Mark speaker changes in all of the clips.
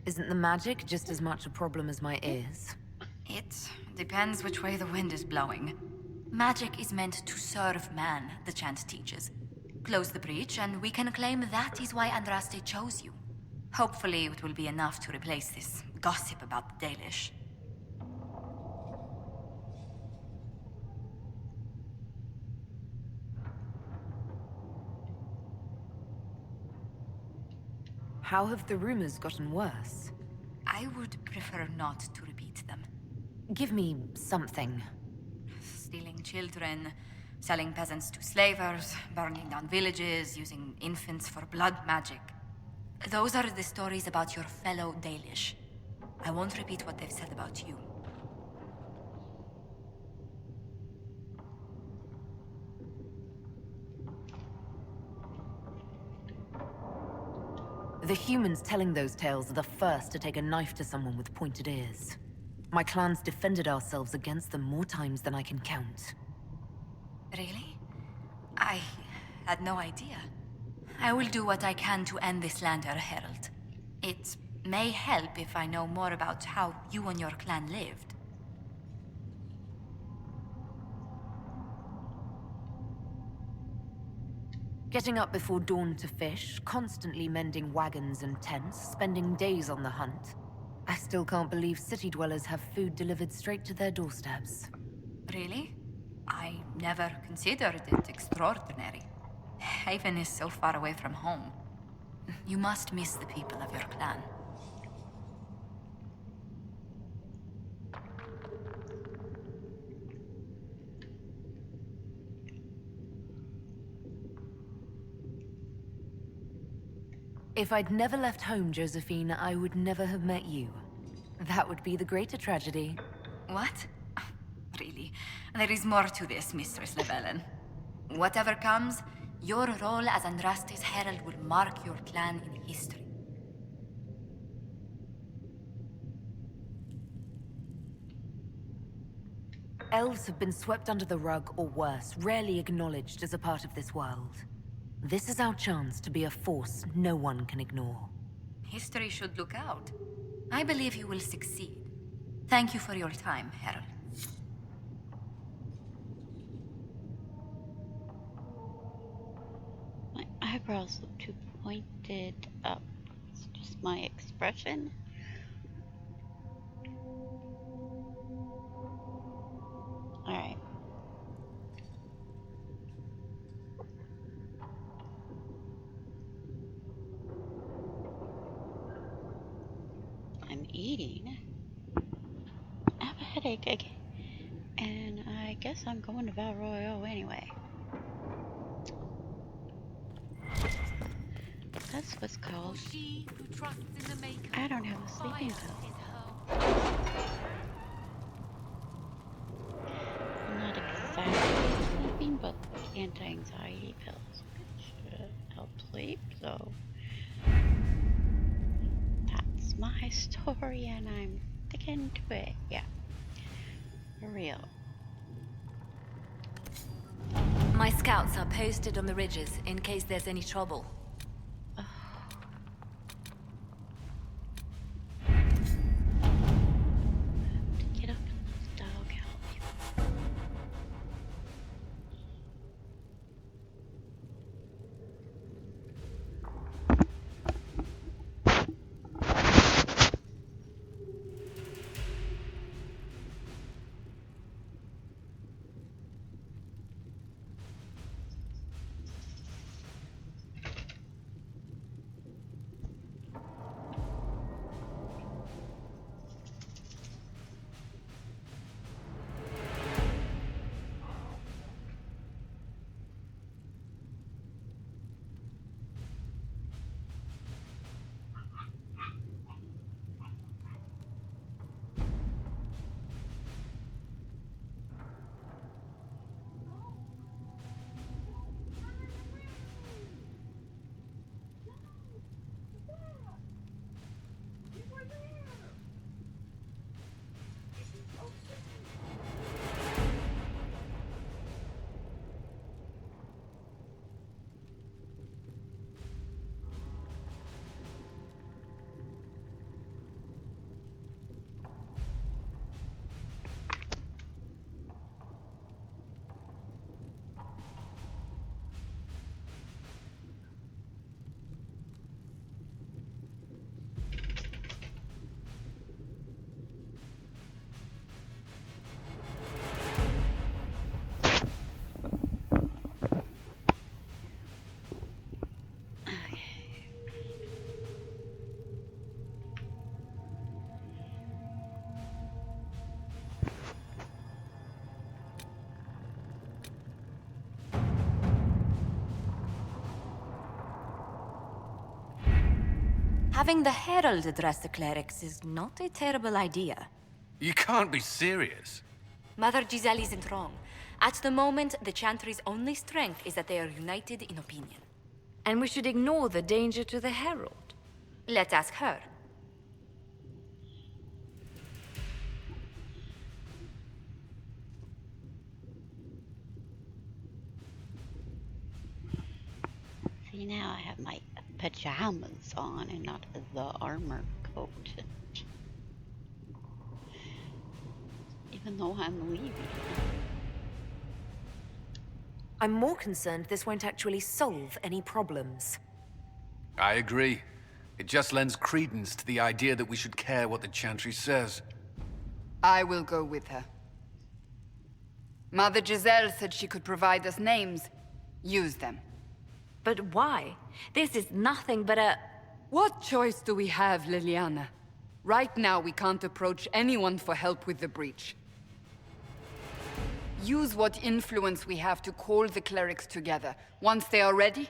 Speaker 1: Isn't the magic just as much a problem as my ears?
Speaker 2: It depends which way the wind is blowing. Magic is meant to serve man, the chant teaches. Close the breach, and we can claim that is why Andraste chose you. Hopefully it will be enough to replace this gossip about the Dalish.
Speaker 1: How have the rumors gotten worse?
Speaker 2: I would prefer not to repeat them.
Speaker 1: Give me something.
Speaker 2: Stealing children, selling peasants to slavers, burning down villages, using infants for blood magic. Those are the stories about your fellow Dalish. I won't repeat what they've said about you.
Speaker 1: The humans telling those tales are the first to take a knife to someone with pointed ears. My clans defended ourselves against them more times than I can count.
Speaker 2: Really? I had no idea. I will do what I can to end this slander, Herald. It may help if I know more about how you and your clan lived.
Speaker 1: Getting up before dawn to fish, constantly mending wagons and tents, spending days on the hunt. I still can't believe city dwellers have food delivered straight to their doorsteps.
Speaker 2: Really? I never considered it extraordinary. Haven is so far away from home. You must miss the people of your clan.
Speaker 1: If I'd never left home, Josephine, I would never have met you. That would be the greater tragedy.
Speaker 2: What? Really? There is more to this, Mistress Llewellyn. Whatever comes, your role as Andraste's herald will mark your clan in history.
Speaker 1: Elves have been swept under the rug, or worse, rarely acknowledged as a part of this world. This is our chance to be a force no one can ignore.
Speaker 2: History should look out. I believe you will succeed. Thank you for your time, Herald.
Speaker 3: My eyebrows look too pointed up. It's just my expression. Alright. I'm eating. I have a headache again. And I guess I'm going to Val Royeaux anyway. That's what's called. I don't have a sleeping pill. I'm not exactly sleeping, but anti-anxiety pills should help sleep, so that's my story and I'm sticking to it. Yeah. For real.
Speaker 2: My scouts are posted on the ridges in case there's any trouble.
Speaker 3: Get up and let the dog help you.
Speaker 2: Having the Herald address the clerics is not a terrible idea.
Speaker 4: You can't be serious.
Speaker 2: Mother Giselle isn't wrong. At the moment, the Chantry's only strength is that they are united in opinion.
Speaker 1: And we should ignore the danger to the Herald.
Speaker 2: Let's ask her.
Speaker 3: See, now I have my pajamas on and not the armor coat. Even though I'm leaving.
Speaker 1: I'm more concerned this won't actually solve any problems.
Speaker 4: I agree. It just lends credence to the idea that we should care what the Chantry says.
Speaker 5: I will go with her. Mother Giselle said she could provide us names. Use them.
Speaker 1: But why? This is nothing but a...
Speaker 5: What choice do we have, Liliana? Right now, we can't approach anyone for help with the breach. Use what influence we have to call the clerics together. Once they are ready,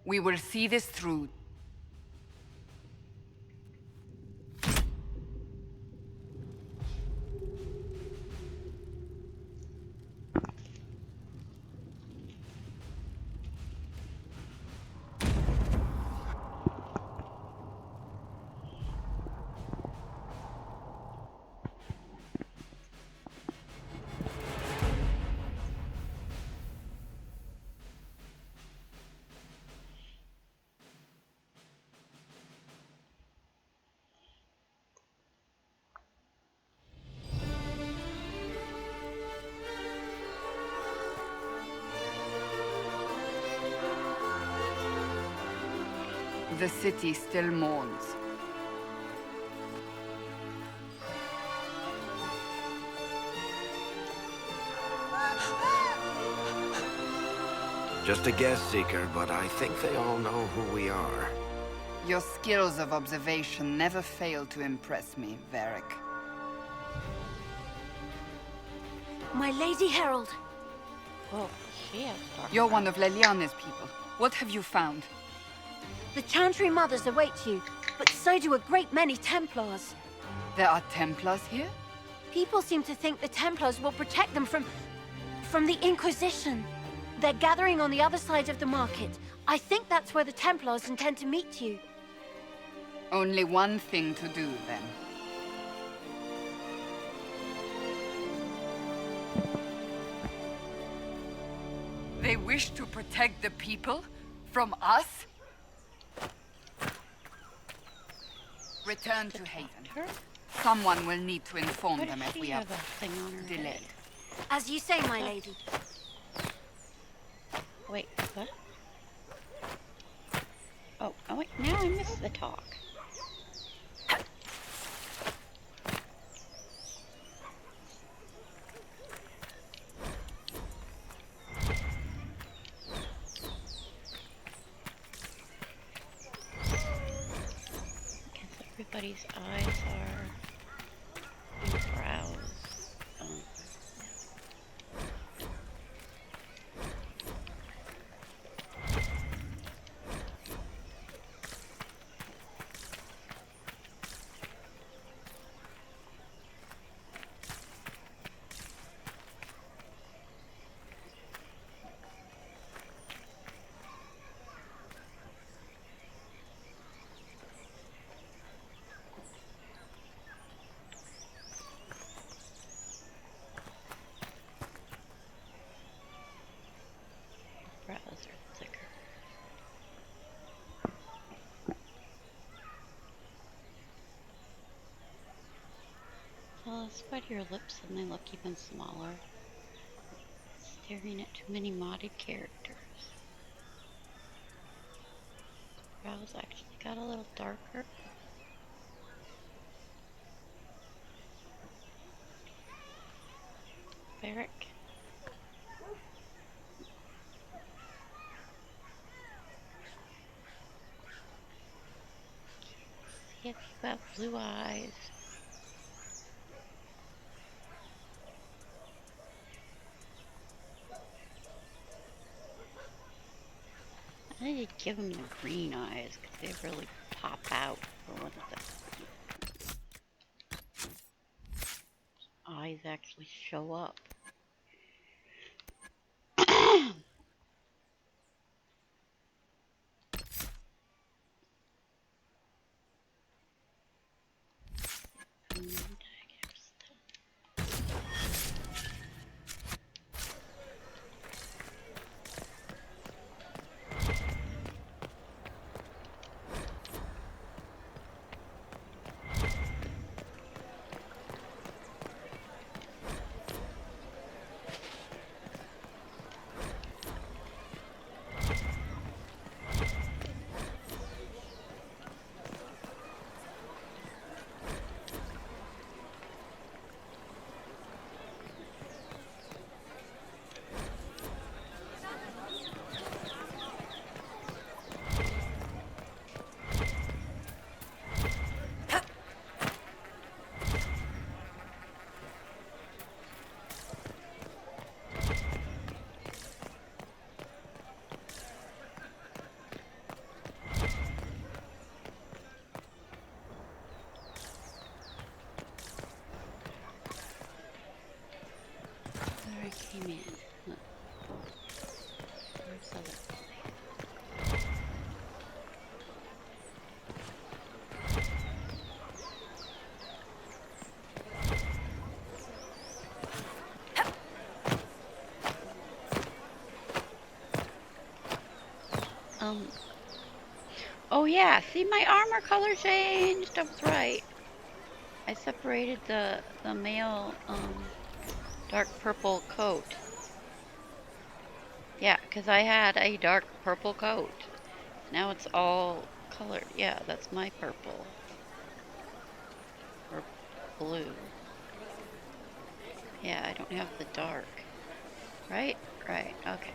Speaker 5: we will see this through. The city still mourns.
Speaker 6: Just a guess, Seeker, but I think they all know who we are.
Speaker 5: Your skills of observation never fail to impress me, Varric.
Speaker 1: My Lady Herald!
Speaker 3: Well, she has dark
Speaker 5: You're one of Leliana's people. What have you found?
Speaker 7: The Chantry Mothers await you, but so do a great many Templars.
Speaker 5: There are Templars here?
Speaker 7: People seem to think the Templars will protect them from the Inquisition. They're gathering on the other side of the market. I think that's where the Templars intend to meet you.
Speaker 5: Only one thing to do, then. They wish to protect the people? From us? Return to Haven. Someone will need to inform
Speaker 3: Why
Speaker 5: them
Speaker 3: does
Speaker 5: if
Speaker 3: she
Speaker 5: we
Speaker 3: have
Speaker 5: are
Speaker 3: a thing on her
Speaker 5: delayed.
Speaker 3: head?
Speaker 7: As you say, my lady.
Speaker 3: Wait, what? Oh wait, now I missed the talk. Guess everybody's eyes are and brows. Brows are thicker. Well, spread your lips and they look even smaller. Staring at too many modded characters. Brows actually got a little darker. Varric. See if you have blue eyes. I need to give them the green eyes because they really pop out for one of the eyes actually show up. Where I came in. Look. Where's the other Oh yeah, see my armor color changed. I was right. I separated the male dark purple coat. Yeah, because I had a dark purple coat. Now it's all colored. Yeah, that's my purple. Or blue. Yeah, I don't have the dark. Right? Right, okay.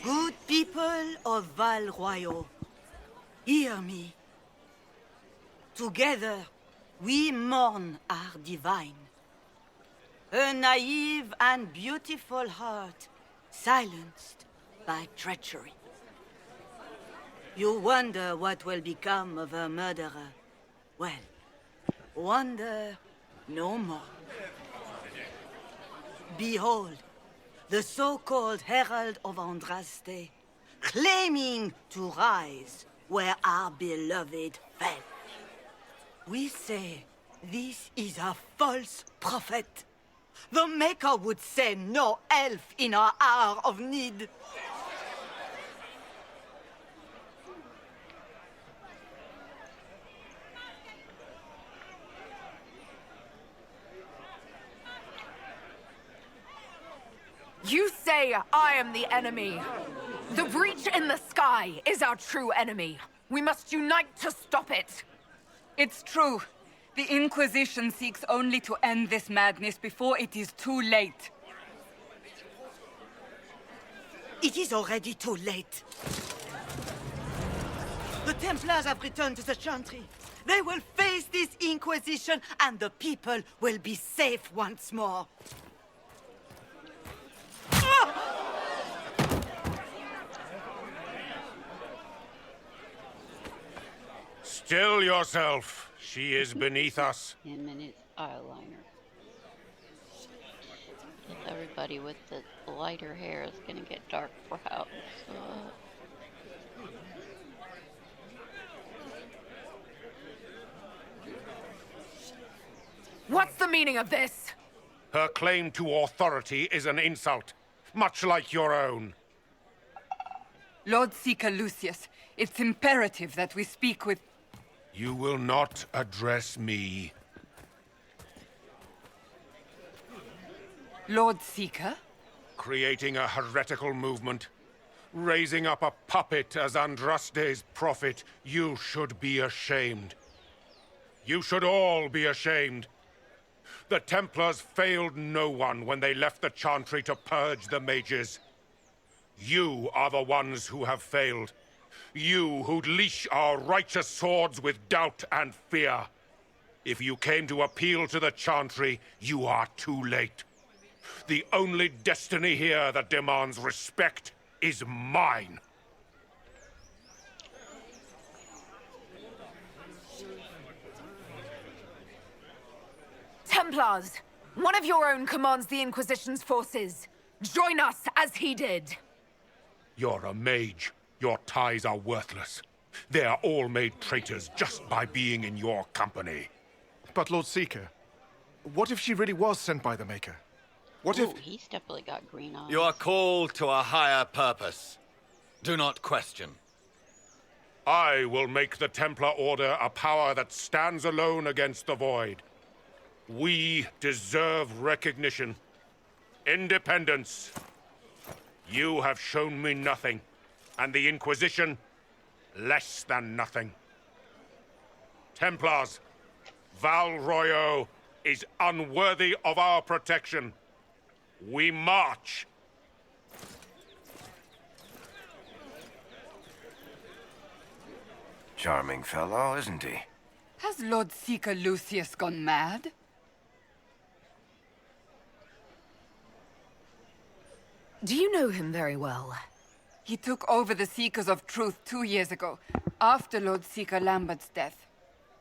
Speaker 8: Good people of Val Royeaux, hear me. Together, we mourn our divine. A naive and beautiful heart, silenced by treachery. You wonder what will become of a murderer. Well, wonder no more. Behold, the so-called Herald of Andraste, claiming to rise where our beloved fell. We say this is a false prophet. The Maker would send no elf in our hour of need.
Speaker 1: You say I am the enemy. The breach in the sky is our true enemy. We must unite to stop it.
Speaker 5: It's true. The Inquisition seeks only to end this madness before it is too late.
Speaker 8: It is already too late. The Templars have returned to the Chantry. They will face this Inquisition, and the people will be safe once more.
Speaker 6: Still yourself. She is beneath us.
Speaker 3: Him and his eyeliner. Everybody with the lighter hair is gonna get dark brows.
Speaker 1: What's the meaning of this?
Speaker 6: Her claim to authority is an insult, much like your own.
Speaker 5: Lord Seeker Lucius, it's imperative that we speak with...
Speaker 6: You will not address me.
Speaker 5: Lord Seeker?
Speaker 6: Creating a heretical movement. Raising up a puppet as Andraste's prophet. You should be ashamed. You should all be ashamed. The Templars failed no one when they left the Chantry to purge the mages. You are the ones who have failed. You who'd leash our righteous swords with doubt and fear. If you came to appeal to the Chantry, you are too late. The only destiny here that demands respect is mine.
Speaker 1: Templars! One of your own commands the Inquisition's forces. Join us as he did.
Speaker 6: You're a mage. Your ties are worthless. They are all made traitors just by being in your company.
Speaker 9: But Lord Seeker, what if she really was sent by the Maker? What if...
Speaker 3: Ooh, he's definitely got green eyes.
Speaker 10: You are called to a higher purpose. Do not question.
Speaker 6: I will make the Templar Order a power that stands alone against the Void. We deserve recognition. Independence. You have shown me nothing, and the Inquisition, less than nothing. Templars, Val Royeaux is unworthy of our protection. We march.
Speaker 11: Charming fellow, isn't he?
Speaker 5: Has Lord Seeker Lucius gone mad?
Speaker 1: Do you know him very well?
Speaker 5: He took over the Seekers of Truth 2 years ago, after Lord Seeker Lambert's death.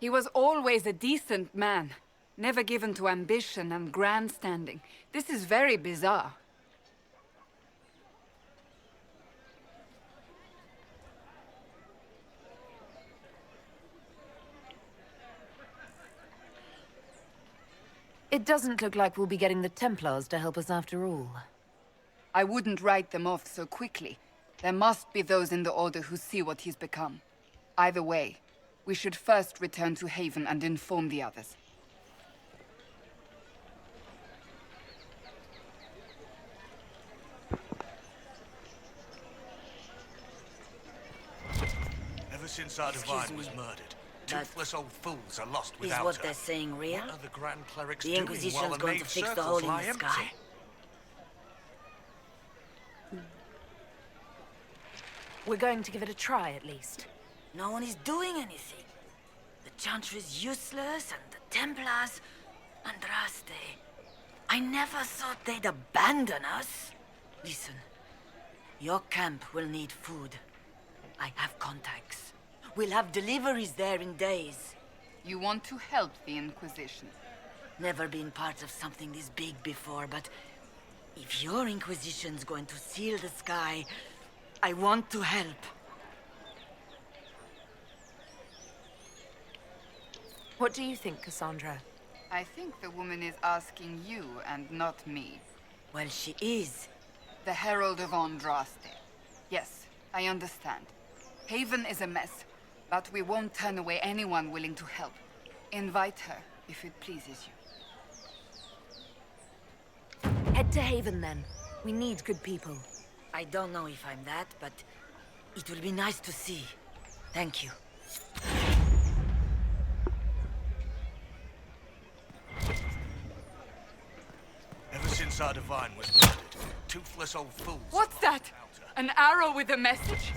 Speaker 5: He was always a decent man, never given to ambition and grandstanding. This is very bizarre.
Speaker 1: It doesn't look like we'll be getting the Templars to help us after all.
Speaker 5: I wouldn't write them off so quickly. There must be those in the Order who see what he's become. Either way, we should first return to Haven and inform the others.
Speaker 11: Ever since our divine was murdered, toothless old fools are lost without
Speaker 8: Is what
Speaker 11: her.
Speaker 8: they're saying real?
Speaker 11: What are the Grand Clerics
Speaker 8: The
Speaker 11: doing
Speaker 8: Inquisition's
Speaker 11: while the
Speaker 8: going to
Speaker 11: mage
Speaker 8: fix the
Speaker 11: circles
Speaker 8: hole in
Speaker 11: lie
Speaker 8: the
Speaker 11: empty?
Speaker 8: sky?
Speaker 1: We're going to give it a try, at least.
Speaker 8: No one is doing anything. The Chantry is useless, and the Templars... Andraste. I never thought they'd abandon us. Listen, your camp will need food. I have contacts. We'll have deliveries there in days.
Speaker 5: You want to help the Inquisition?
Speaker 8: Never been part of something this big before, but... if your Inquisition's going to seal the sky, I want to help.
Speaker 1: What do you think, Cassandra?
Speaker 5: I think the woman is asking you and not me.
Speaker 8: Well, she is.
Speaker 5: The Herald of Andraste. Yes, I understand. Haven is a mess, but we won't turn away anyone willing to help. Invite her, if it pleases you.
Speaker 1: Head to Haven, then. We need good people.
Speaker 8: I don't know if I'm that, but it will be nice to see. Thank you.
Speaker 11: Ever since our divine was murdered, toothless old fools...
Speaker 5: What's that? An arrow with a message?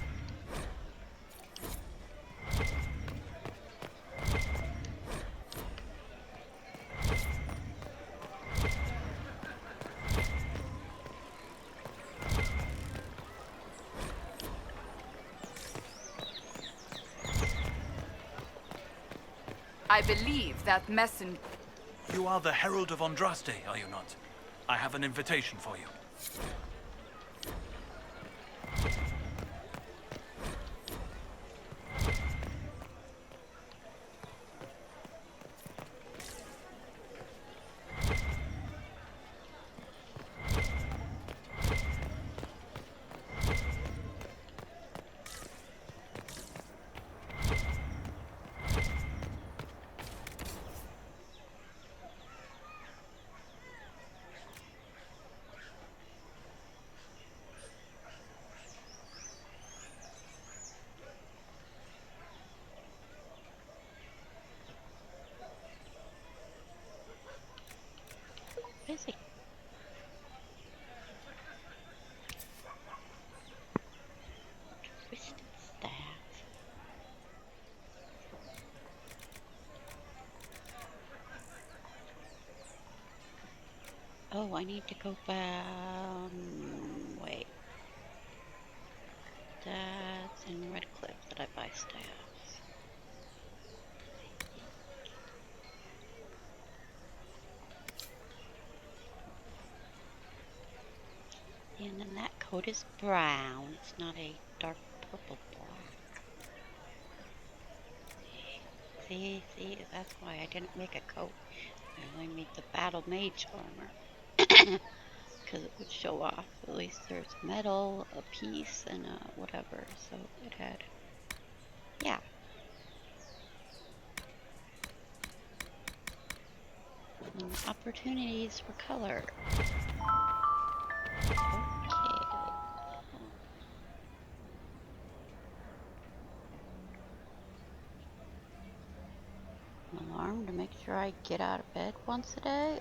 Speaker 5: I believe that messenger...
Speaker 12: You are the Herald of Andraste, are you not? I have an invitation for you.
Speaker 3: Oh, I need to go back. Wait. That's in Red Cliff that I buy staffs. And then that coat is brown. It's not a dark purple black. See, that's why I didn't make a coat. I only made the battle mage armor. Because it would show off. At least there's metal, a piece, and whatever. So it had, yeah. And opportunities for color. Okay. An alarm to make sure I get out of bed once a day.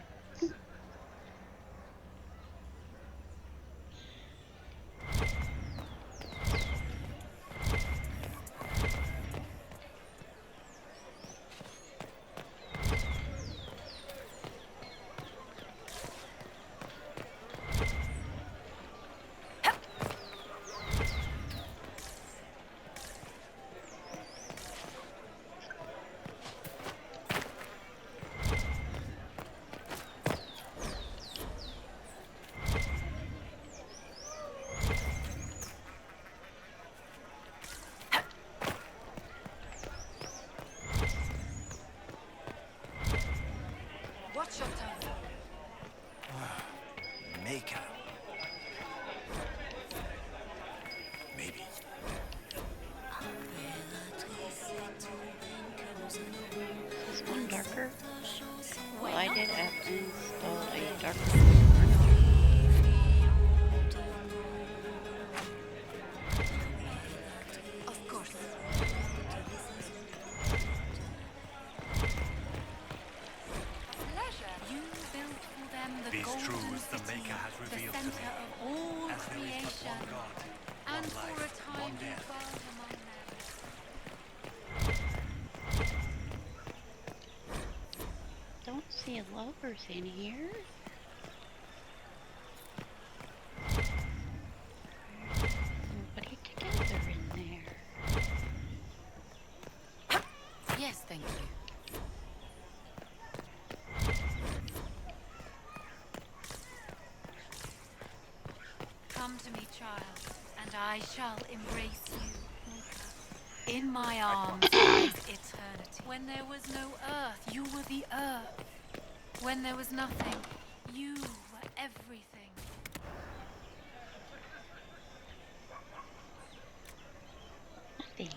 Speaker 2: Watch your tongue.
Speaker 11: Maker. Maybe.
Speaker 3: Is this one darker? Well, I did have to install a darker.
Speaker 2: Of course.
Speaker 12: These truths the Maker has revealed to me. As there is but one God, one life, one death.
Speaker 3: Don't see lovers in here. Nobody together in there.
Speaker 1: Yes, thank you.
Speaker 7: Come to me, child, and I shall embrace you. In my arms is eternity. When there was no earth, you were the earth. When there was nothing, you were everything.
Speaker 3: Nothing.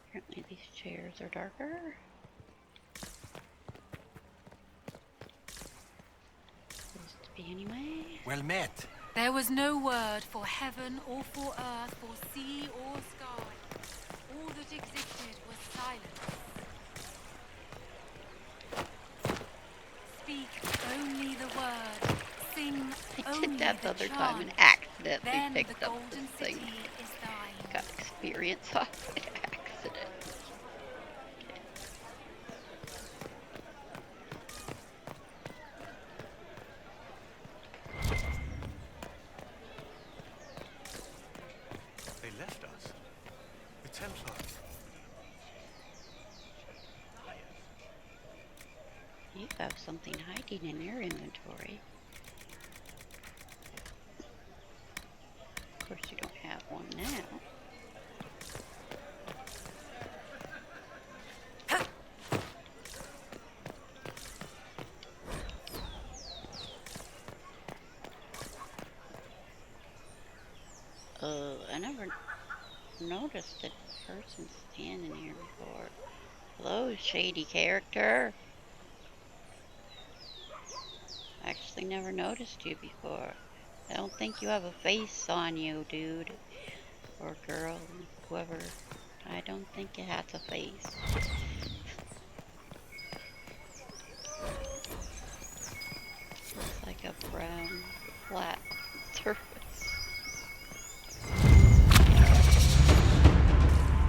Speaker 3: Apparently these chairs are darker. Supposed to be anyway.
Speaker 11: Well met.
Speaker 7: There was no word for heaven or for earth, for sea or sky. All that existed was silence. Speak only the word. Sing
Speaker 3: I
Speaker 7: only
Speaker 3: did that the
Speaker 7: the
Speaker 3: other
Speaker 7: chant.
Speaker 3: time and accidentally
Speaker 7: Then
Speaker 3: picked
Speaker 7: the
Speaker 3: up
Speaker 7: golden
Speaker 3: this thing.
Speaker 7: city is thine.
Speaker 3: Got experience off by accident.
Speaker 11: They left us. The Templars.
Speaker 3: You have something hiding in your inventory. Of course, you don't have one now. I never noticed a person standing here before. Hello, shady character. Actually never noticed you before. I don't think you have a face on you, dude. Or girl, whoever. I don't think it has a face. Looks like a brown, flat surface.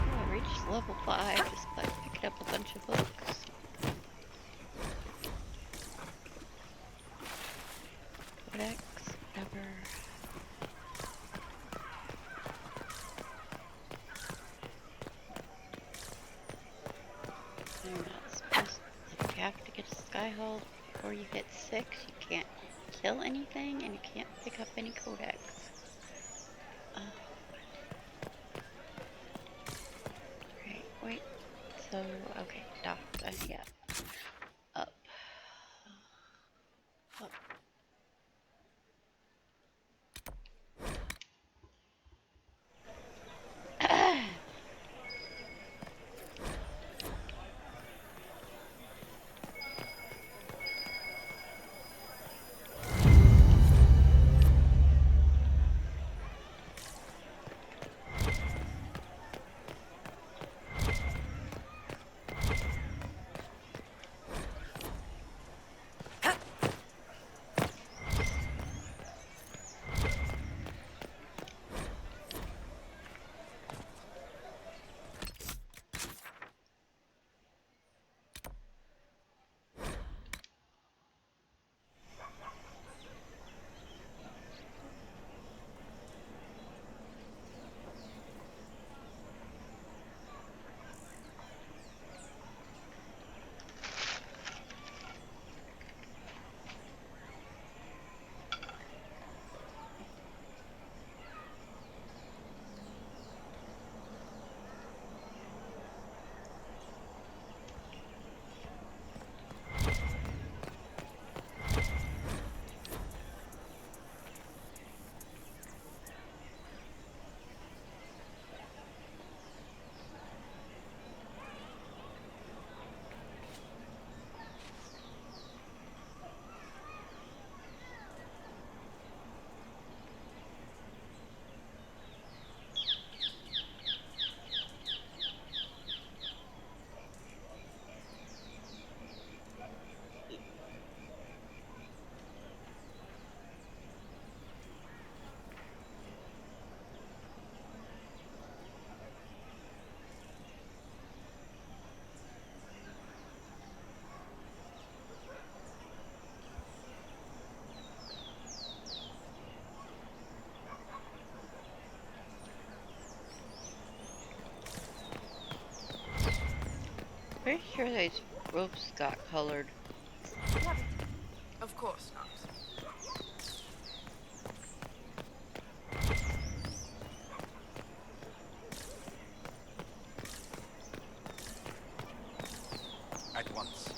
Speaker 3: Oh, I reached level 5 just They're not supposed to, like, you have to get a Skyhold before you hit 6. You can't kill anything, and you can't pick up any codex. Right, wait. So, okay, dock. Yeah. Up. Up. Pretty sure these roofs got colored.
Speaker 5: Of course not.
Speaker 12: At once.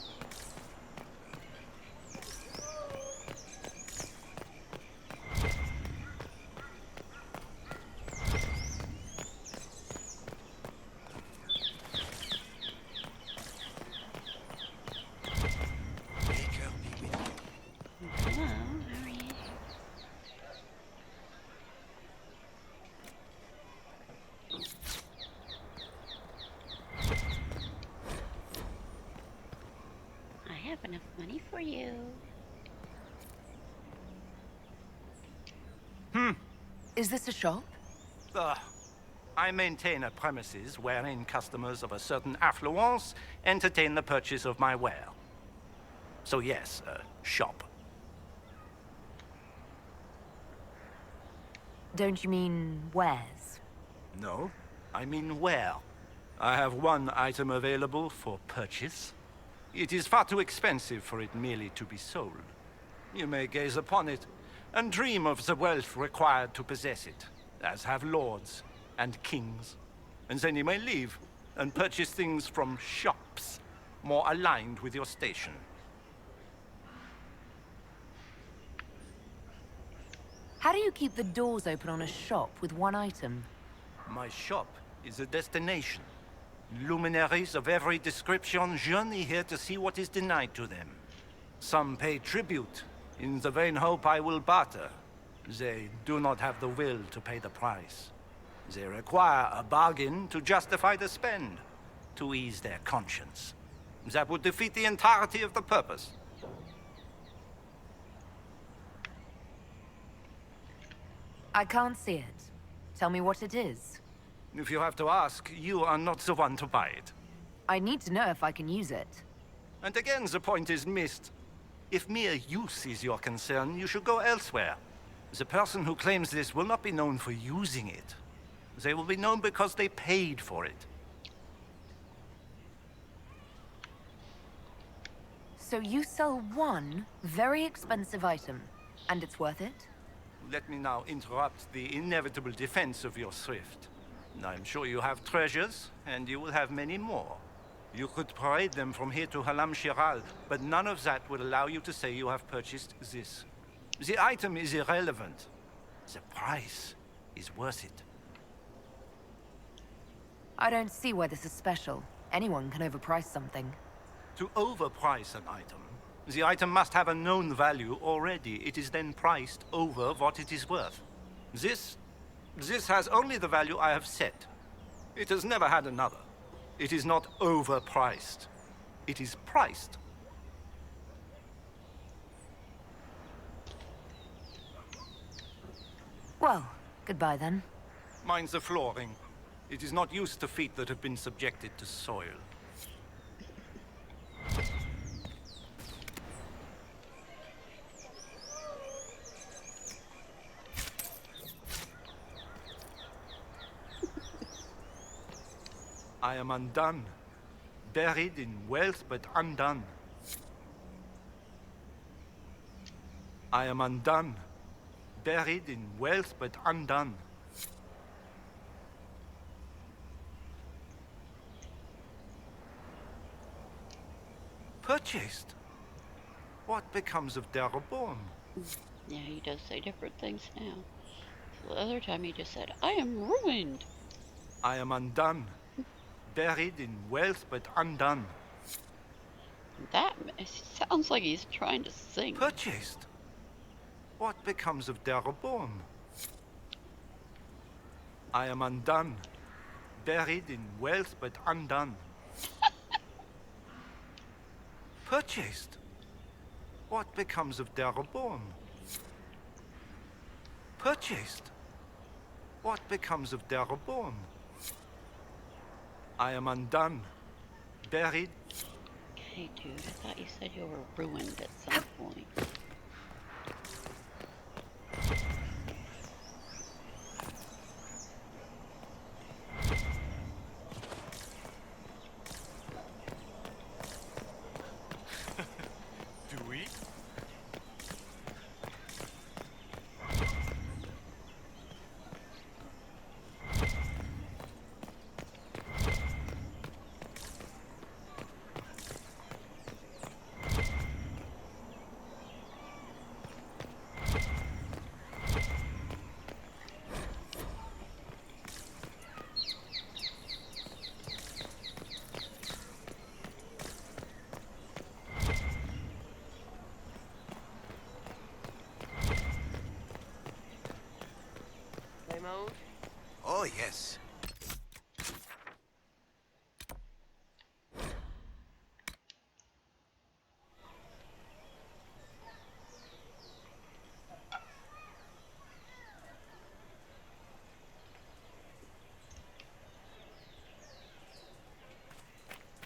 Speaker 3: Enough money for you.
Speaker 1: Is this a shop?
Speaker 13: I maintain a premises wherein customers of a certain affluence entertain the purchase of my ware. So yes, a shop.
Speaker 1: Don't you mean wares?
Speaker 13: No, I mean ware. I have one item available for purchase. It is far too expensive for it merely to be sold. You may gaze upon it and dream of the wealth required to possess it, as have lords and kings. And then you may leave and purchase things from shops more aligned with your station.
Speaker 1: How do you keep the doors open on a shop with one item?
Speaker 13: My shop is a destination. Luminaries of every description journey here to see what is denied to them. Some pay tribute, in the vain hope I will barter. They do not have the will to pay the price. They require a bargain to justify the spend, to ease their conscience. That would defeat the entirety of the purpose.
Speaker 1: I can't see it. Tell me what it is.
Speaker 13: If you have to ask, you are not the one to buy it.
Speaker 1: I need to know if I can use it.
Speaker 13: And again, the point is missed. If mere use is your concern, you should go elsewhere. The person who claims this will not be known for using it. They will be known because they paid for it.
Speaker 1: So you sell one very expensive item, and it's worth it?
Speaker 13: Let me now interrupt the inevitable defense of your thrift. I'm sure you have treasures, and you will have many more. You could parade them from here to Halam Shiral, but none of that would allow you to say you have purchased this. The item is irrelevant. The price is worth it.
Speaker 1: I don't see why this is special. Anyone can overprice something.
Speaker 13: To overprice an item, the item must have a known value already. It is then priced over what it is worth. This has only the value I have set. It has never had another. It is not overpriced. It is priced.
Speaker 1: Well, goodbye then.
Speaker 13: Mind the flooring. It is not used to feet that have been subjected to soil. I am undone. Buried in wealth, but undone. I am undone. Buried in wealth, but undone. Purchased? What becomes of Darabon?
Speaker 3: Yeah, he does say different things now. So the other time he just said, I am ruined.
Speaker 13: I am undone. Buried in wealth, but undone.
Speaker 3: That sounds like he's trying to sing.
Speaker 13: Purchased? What becomes of Darabon? I am undone. Buried in wealth, but undone. Purchased? What becomes of Darabon? Purchased? What becomes of Darabon? I am undone. Buried.
Speaker 3: Hey dude, I thought you said you were ruined at some point.
Speaker 11: Do we?
Speaker 10: Oh, yes.
Speaker 11: Play mode?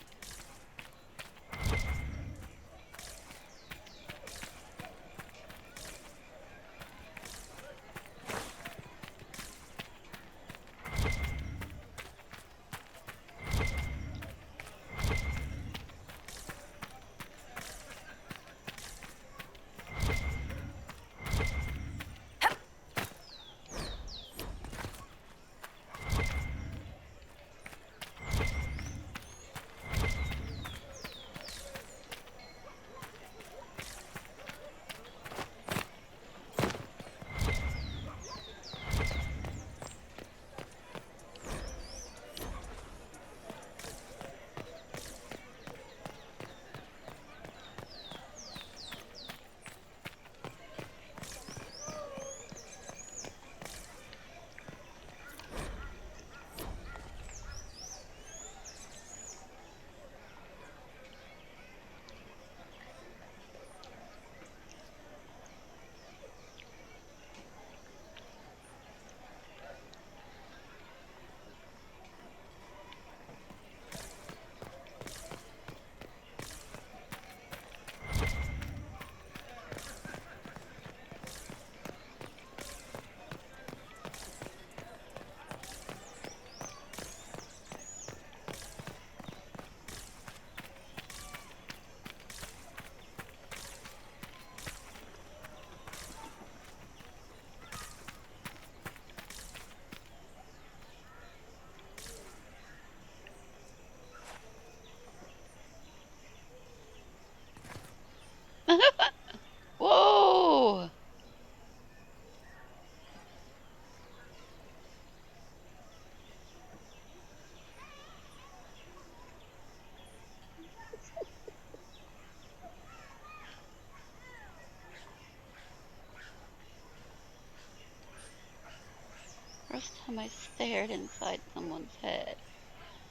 Speaker 3: first time I stared inside someone's head.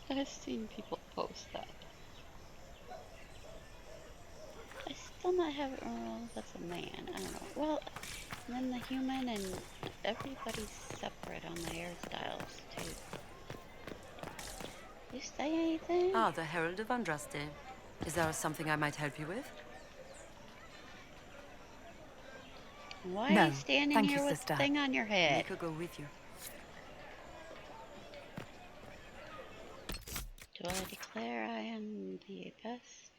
Speaker 3: I've seen people post that. I still not have it. Oh, that's a man. I don't know. Well, and then the human and everybody's separate on the hairstyles too. You say anything?
Speaker 14: Ah, the Herald of Andraste. Is there something I might help you with?
Speaker 3: Why are you standing here with
Speaker 1: sister.
Speaker 3: a thing on your head?
Speaker 14: Make her go with you.
Speaker 3: Do I declare I am the best?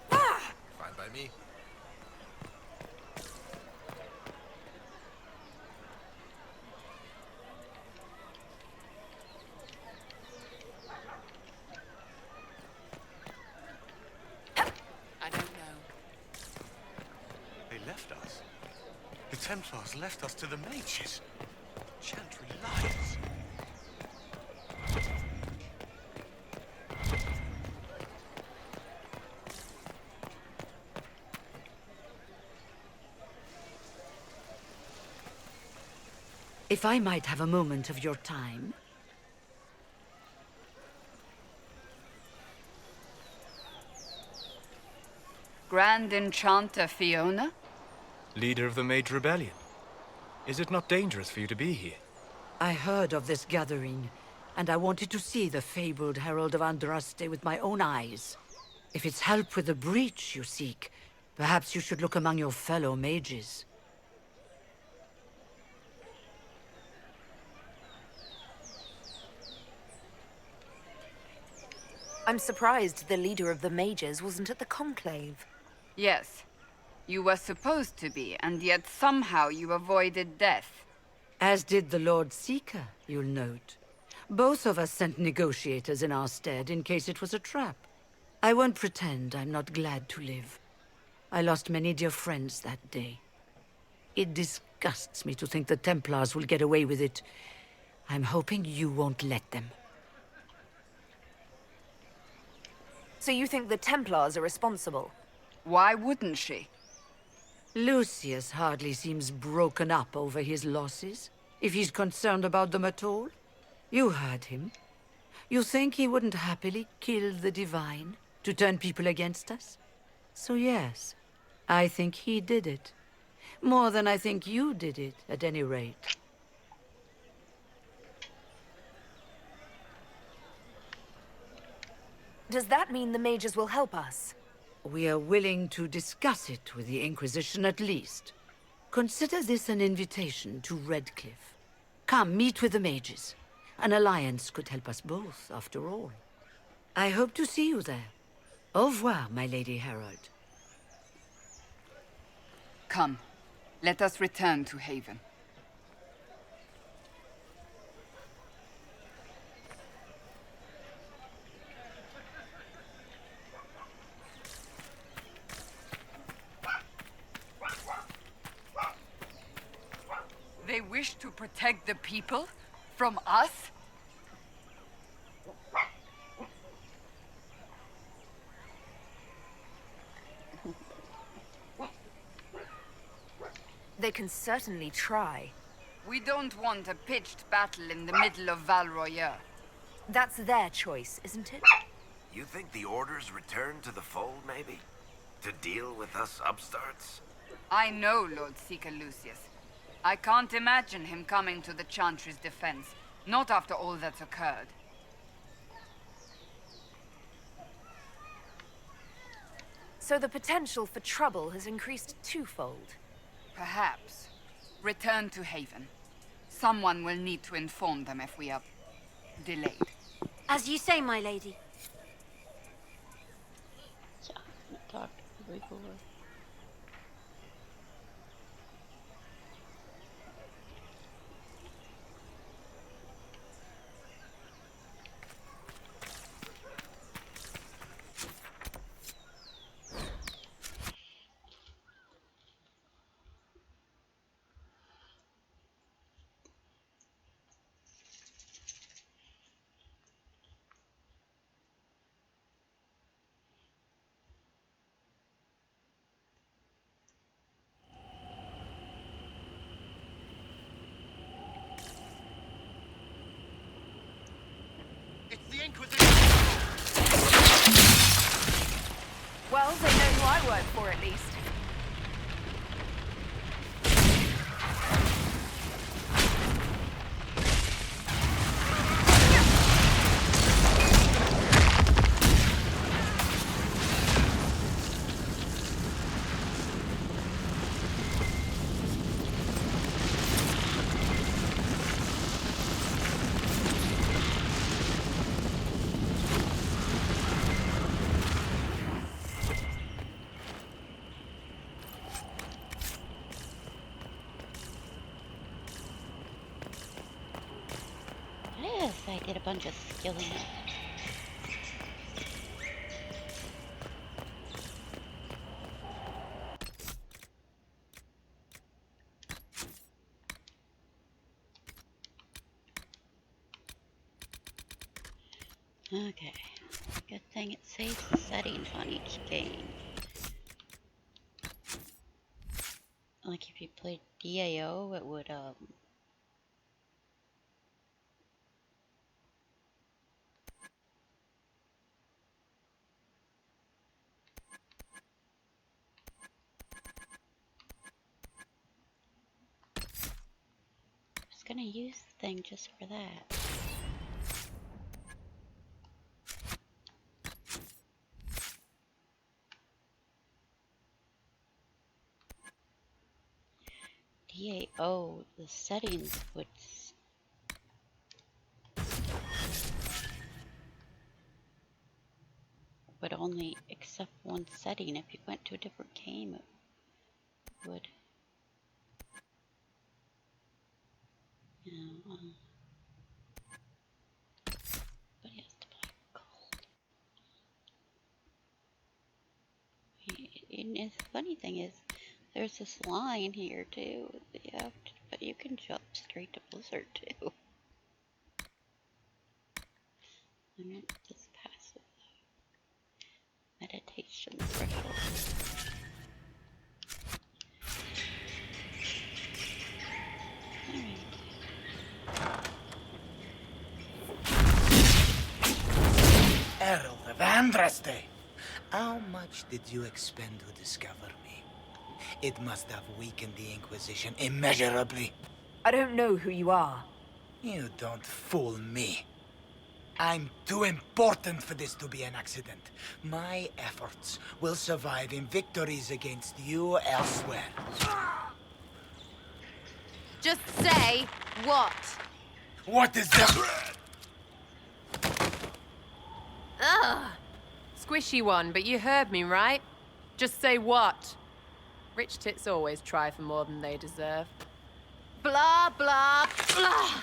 Speaker 10: Fine by me.
Speaker 14: I don't know.
Speaker 11: They left us. The Templars left us to the mages. Chantry lies.
Speaker 8: If I might have a moment of your time.
Speaker 5: Grand Enchanter Fiona?
Speaker 15: Leader of the Mage Rebellion. Is it not dangerous for you to be here?
Speaker 8: I heard of this gathering, and I wanted to see the fabled Herald of Andraste with my own eyes. If it's help with the breach you seek, perhaps you should look among your fellow mages.
Speaker 1: I'm surprised the leader of the mages wasn't at the conclave.
Speaker 5: Yes. You were supposed to be, and yet somehow you avoided death.
Speaker 8: As did the Lord Seeker, you'll note. Both of us sent negotiators in our stead in case it was a trap. I won't pretend I'm not glad to live. I lost many dear friends that day. It disgusts me to think the Templars will get away with it. I'm hoping you won't let them.
Speaker 1: So you think the Templars are responsible?
Speaker 5: Why wouldn't she?
Speaker 8: Lucius hardly seems broken up over his losses, if he's concerned about them at all. You heard him. You think he wouldn't happily kill the Divine to turn people against us? So yes, I think he did it. More than I think you did it, at any rate.
Speaker 1: Does that mean the mages will help us?
Speaker 8: We are willing to discuss it with the Inquisition at least. Consider this an invitation to Redcliffe. Come, meet with the mages. An alliance could help us both, after all. I hope to see you there. Au revoir, my Lady Herald.
Speaker 5: Come, let us return to Haven. They wish to protect the people from us?
Speaker 1: They can certainly try.
Speaker 5: We don't want a pitched battle in the middle of Val Royeaux.
Speaker 1: That's their choice, isn't it?
Speaker 16: You think the Order's returned to the fold, maybe? To deal with us upstarts?
Speaker 5: I know Lord Seeker Lucius. I can't imagine him coming to the Chantry's defense, not after all that's occurred.
Speaker 1: So the potential for trouble has increased twofold.
Speaker 5: Perhaps. Return to Haven. Someone will need to inform them if we are delayed.
Speaker 7: As you say, my lady.
Speaker 3: Talk to people.
Speaker 10: It's the Inquisition!
Speaker 1: Well, they know who I work for, at least.
Speaker 3: Yes, I did a bunch of skilling. Okay. Good thing it saves the settings on each game. Like if you played DAO, it would I was gonna use the thing just for that. DAO, the settings would only accept one setting. If you went to a different game, it would. But he has to buy gold. And the funny thing is, there's this line here too. But you can jump straight to Blizzard too. And this passive meditation threshold.
Speaker 17: Herald of Andraste! How much did you expend to discover me? It must have weakened the Inquisition immeasurably.
Speaker 1: I don't know who you are.
Speaker 17: You don't fool me. I'm too important for this to be an accident. My efforts will survive in victories against you elsewhere.
Speaker 14: Just say what?
Speaker 17: What is that?
Speaker 14: Ugh. Squishy one, but you heard me, right? Just say what? Rich tits always try for more than they deserve. Blah, blah, blah!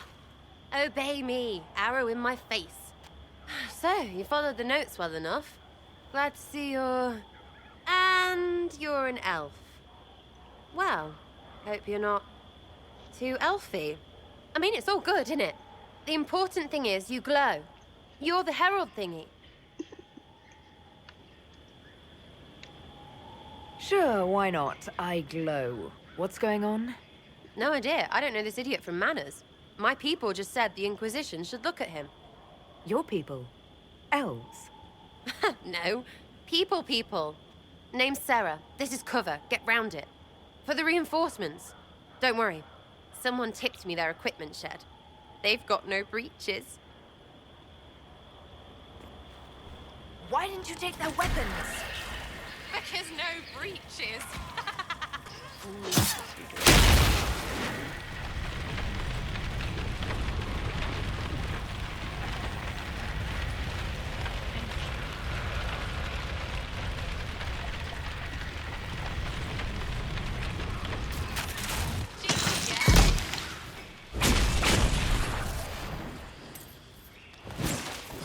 Speaker 14: Obey me. Arrow in my face. So, you followed the notes well enough. Glad to see you're... And you're an elf. Well, hope you're not too elfy. I mean, it's all good, isn't it? The important thing is you glow. You're the herald thingy.
Speaker 1: Sure, why not? I glow. What's going on?
Speaker 14: No idea. I don't know this idiot from Manners. My people just said the Inquisition should look at him.
Speaker 1: Your people? Elves?
Speaker 14: No. People. Name's Sarah. This is cover. Get round it. For the reinforcements. Don't worry. Someone tipped me their equipment shed. They've got no breaches.
Speaker 1: Why didn't you take their weapons?
Speaker 14: Because no breaches.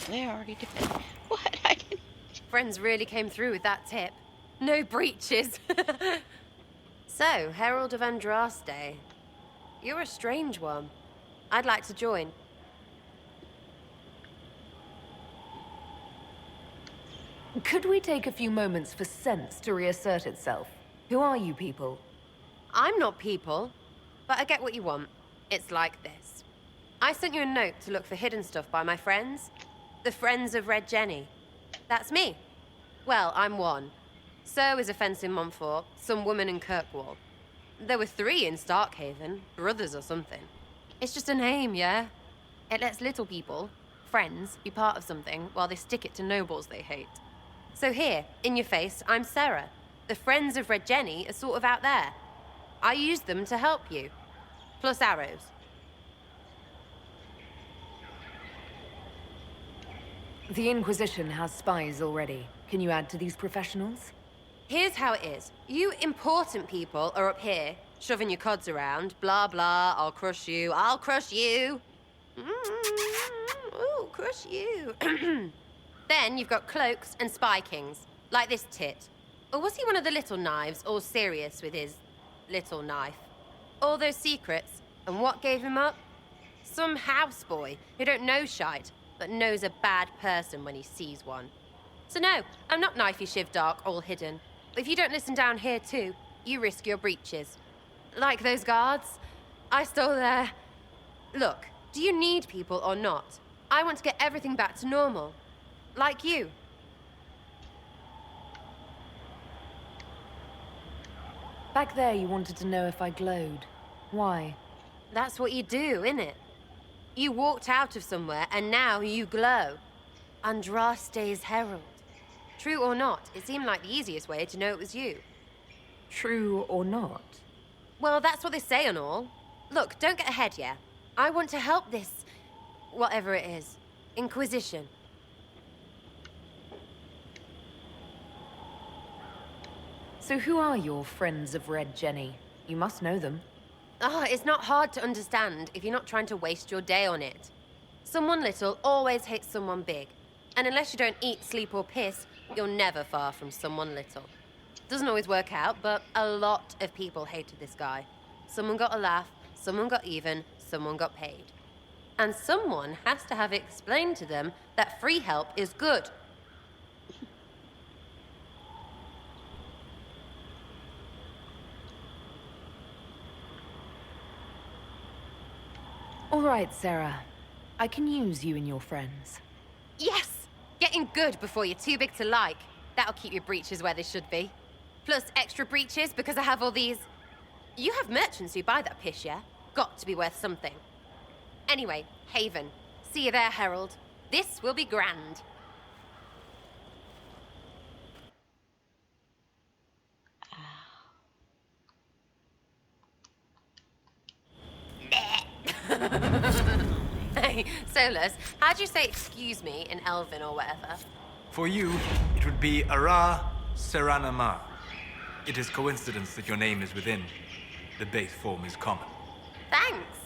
Speaker 3: They already did. What? I didn't.
Speaker 14: Friends really came through with that tip. No breaches. So, Herald of Andraste. You're a strange one. I'd like to join.
Speaker 1: Could we take a few moments for sense to reassert itself? Who are you people?
Speaker 14: I'm not people, but I get what you want. It's like this. I sent you a note to look for hidden stuff by my friends. The Friends of Red Jenny. That's me. Well, I'm one. So is a fence in Montfort, some woman in Kirkwall. There were 3 in Starkhaven, brothers or something. It's just a name, yeah? It lets little people, friends, be part of something while they stick it to nobles they hate. So here, in your face, I'm Sarah. The Friends of Red Jenny are sort of out there. I use them to help you. Plus arrows.
Speaker 1: The Inquisition has spies already. Can you add to these professionals?
Speaker 14: Here's how it is. You important people are up here, shoving your cods around. Blah, blah, I'll crush you, I'll crush you. Ooh, crush you. Then you've got cloaks and spy kings, like this tit. Or was he one of the little knives, all serious with his little knife? All those secrets, and what gave him up? Some houseboy who don't know shite, but knows a bad person when he sees one. So no, I'm not knifey shiv dark, all hidden. But if you don't listen down here too, you risk your breeches. Like those guards, I stole their... Look, do you need people or not? I want to get everything back to normal. Like you.
Speaker 1: Back there you wanted to know if I glowed. Why?
Speaker 14: That's what you do, innit? You walked out of somewhere and now you glow. Andraste's herald. True or not, it seemed like the easiest way to know it was you.
Speaker 1: True or not?
Speaker 14: Well, that's what they say and all. Look, don't get ahead, yeah? I want to help this... whatever it is. Inquisition.
Speaker 1: So who are your Friends of Red Jenny? You must know them.
Speaker 14: It's not hard to understand if you're not trying to waste your day on it. Someone little always hates someone big. And unless you don't eat, sleep, or piss, you're never far from someone little. Doesn't always work out, but a lot of people hated this guy. Someone got a laugh, someone got even, someone got paid. And someone has to have explained to them that free help is good.
Speaker 1: All right, Sarah. I can use you and your friends.
Speaker 14: Yes! Getting good before you're too big to like. That'll keep your breeches where they should be. Plus extra breeches because I have all these... You have merchants who buy that piss, yeah? Got to be worth something. Anyway, Haven. See you there, Herald. This will be grand. Hey, Solas, how'd you say excuse me in Elven or whatever?
Speaker 15: For you, it would be Ara Seranamar. It is coincidence that your name is within. The base form is common.
Speaker 14: Thanks.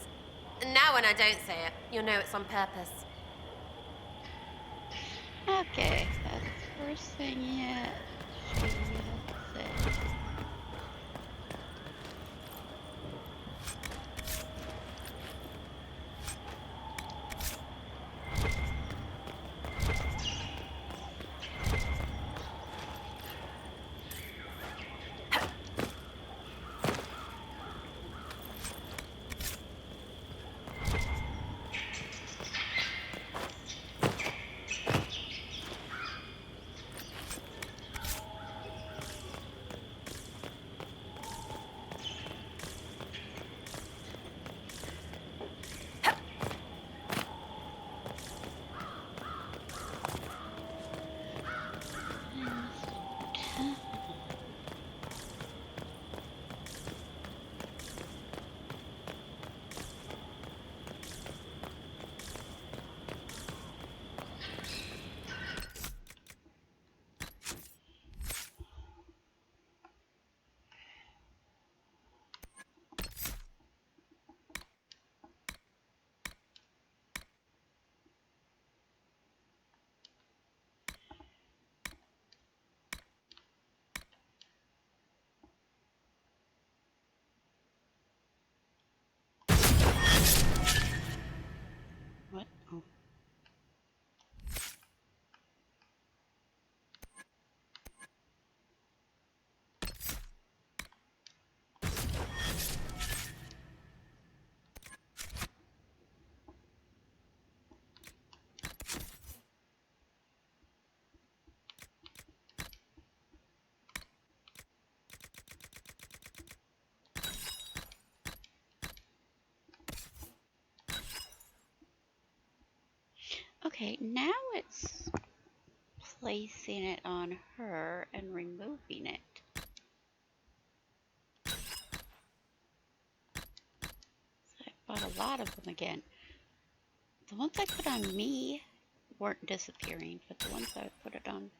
Speaker 14: Now when I don't say it, you'll know it's on purpose.
Speaker 3: Okay, that's the first thing yet. Should we have to say? Okay, now it's placing it on her and removing it. So I bought a lot of them again. The ones I put on me weren't disappearing, but the ones I put it on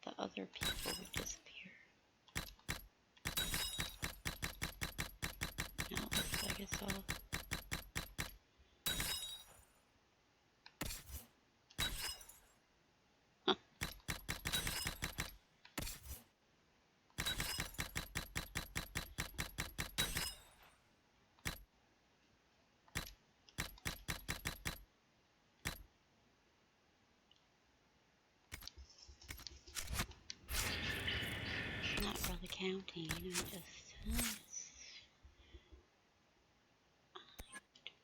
Speaker 3: the other people would disappear. Now it looks like it's all... Not really counting, I'm just...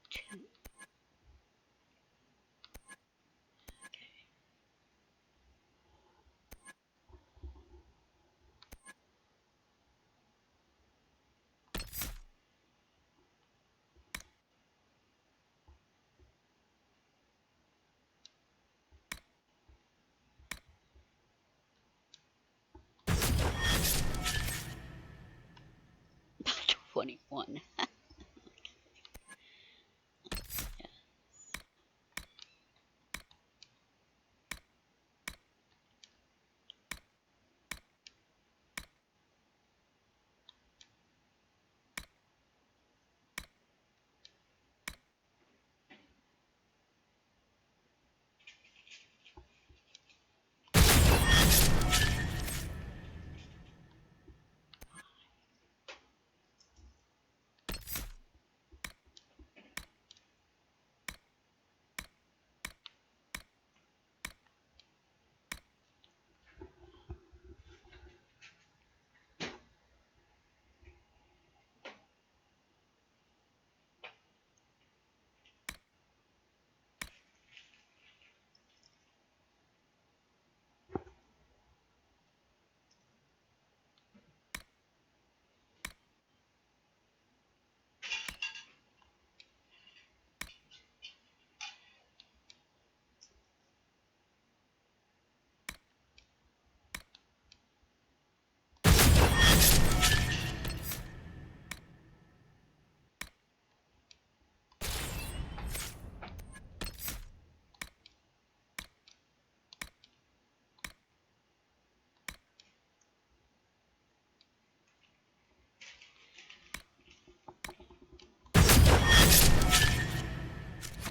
Speaker 3: two. Okay. 21.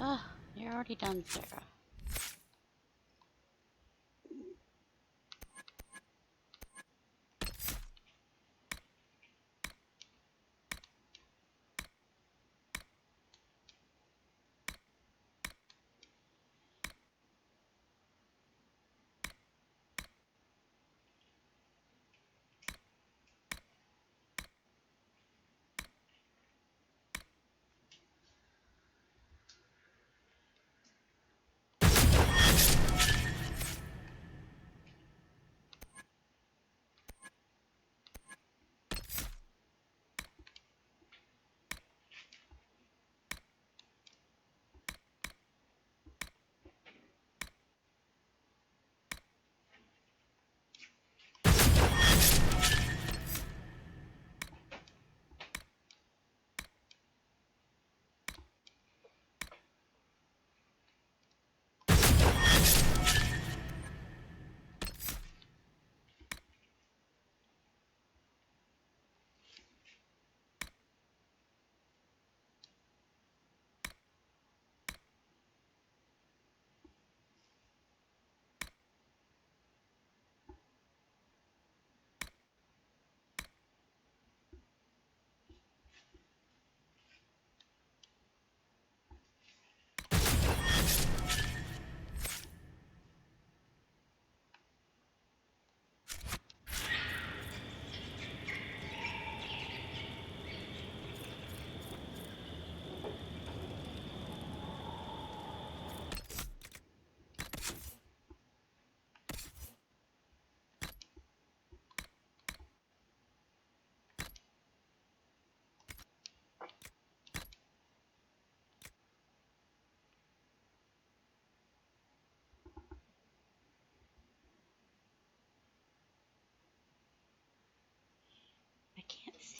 Speaker 3: Oh, you're already done, Sarah.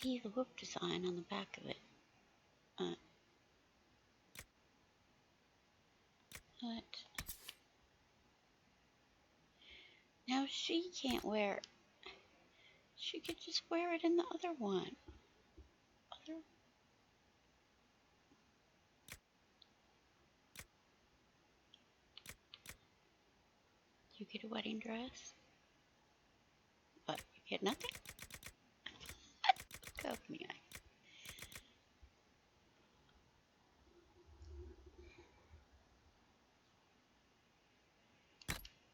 Speaker 3: see the whoop design on the back of it. What? Now she can't wear it. She could just wear it in the other one. You get a wedding dress? What? You get nothing? Go with me.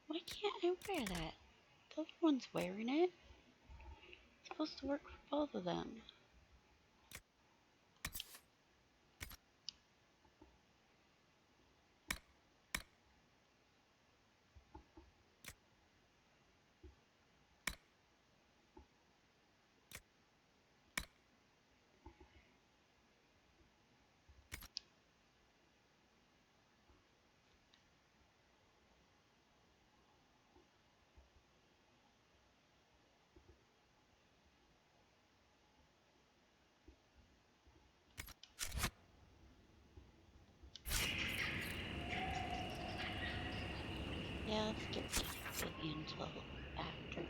Speaker 3: Why can't I wear that? The other one's wearing it. It's supposed to work for both of them. Yeah, let's get the until after.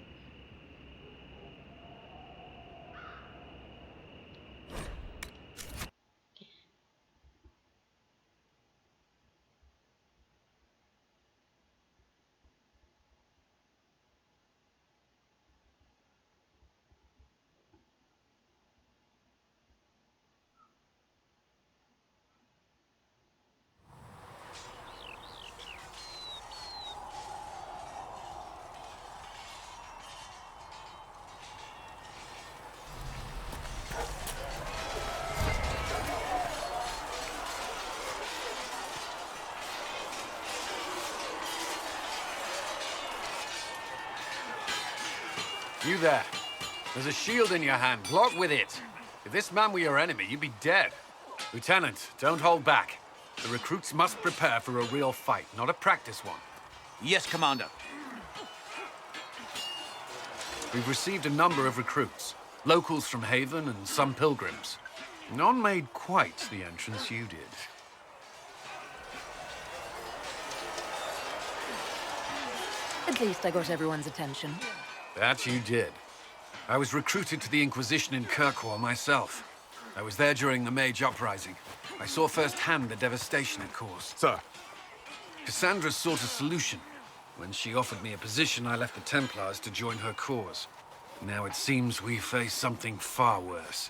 Speaker 4: You there. There's a shield in your hand. Block with it. If this man were your enemy, you'd be dead. Lieutenant, don't hold back. The recruits must prepare for a real fight, not a practice one.
Speaker 18: Yes, Commander.
Speaker 4: We've received a number of recruits. Locals from Haven and some pilgrims. None made quite the entrance you did.
Speaker 1: At least I got everyone's attention.
Speaker 4: That you did. I was recruited to the Inquisition in Kirkwall myself. I was there during the Mage Uprising. I saw firsthand the devastation it caused.
Speaker 9: Sir.
Speaker 4: Cassandra sought a solution. When she offered me a position, I left the Templars to join her cause. Now it seems we face something far worse.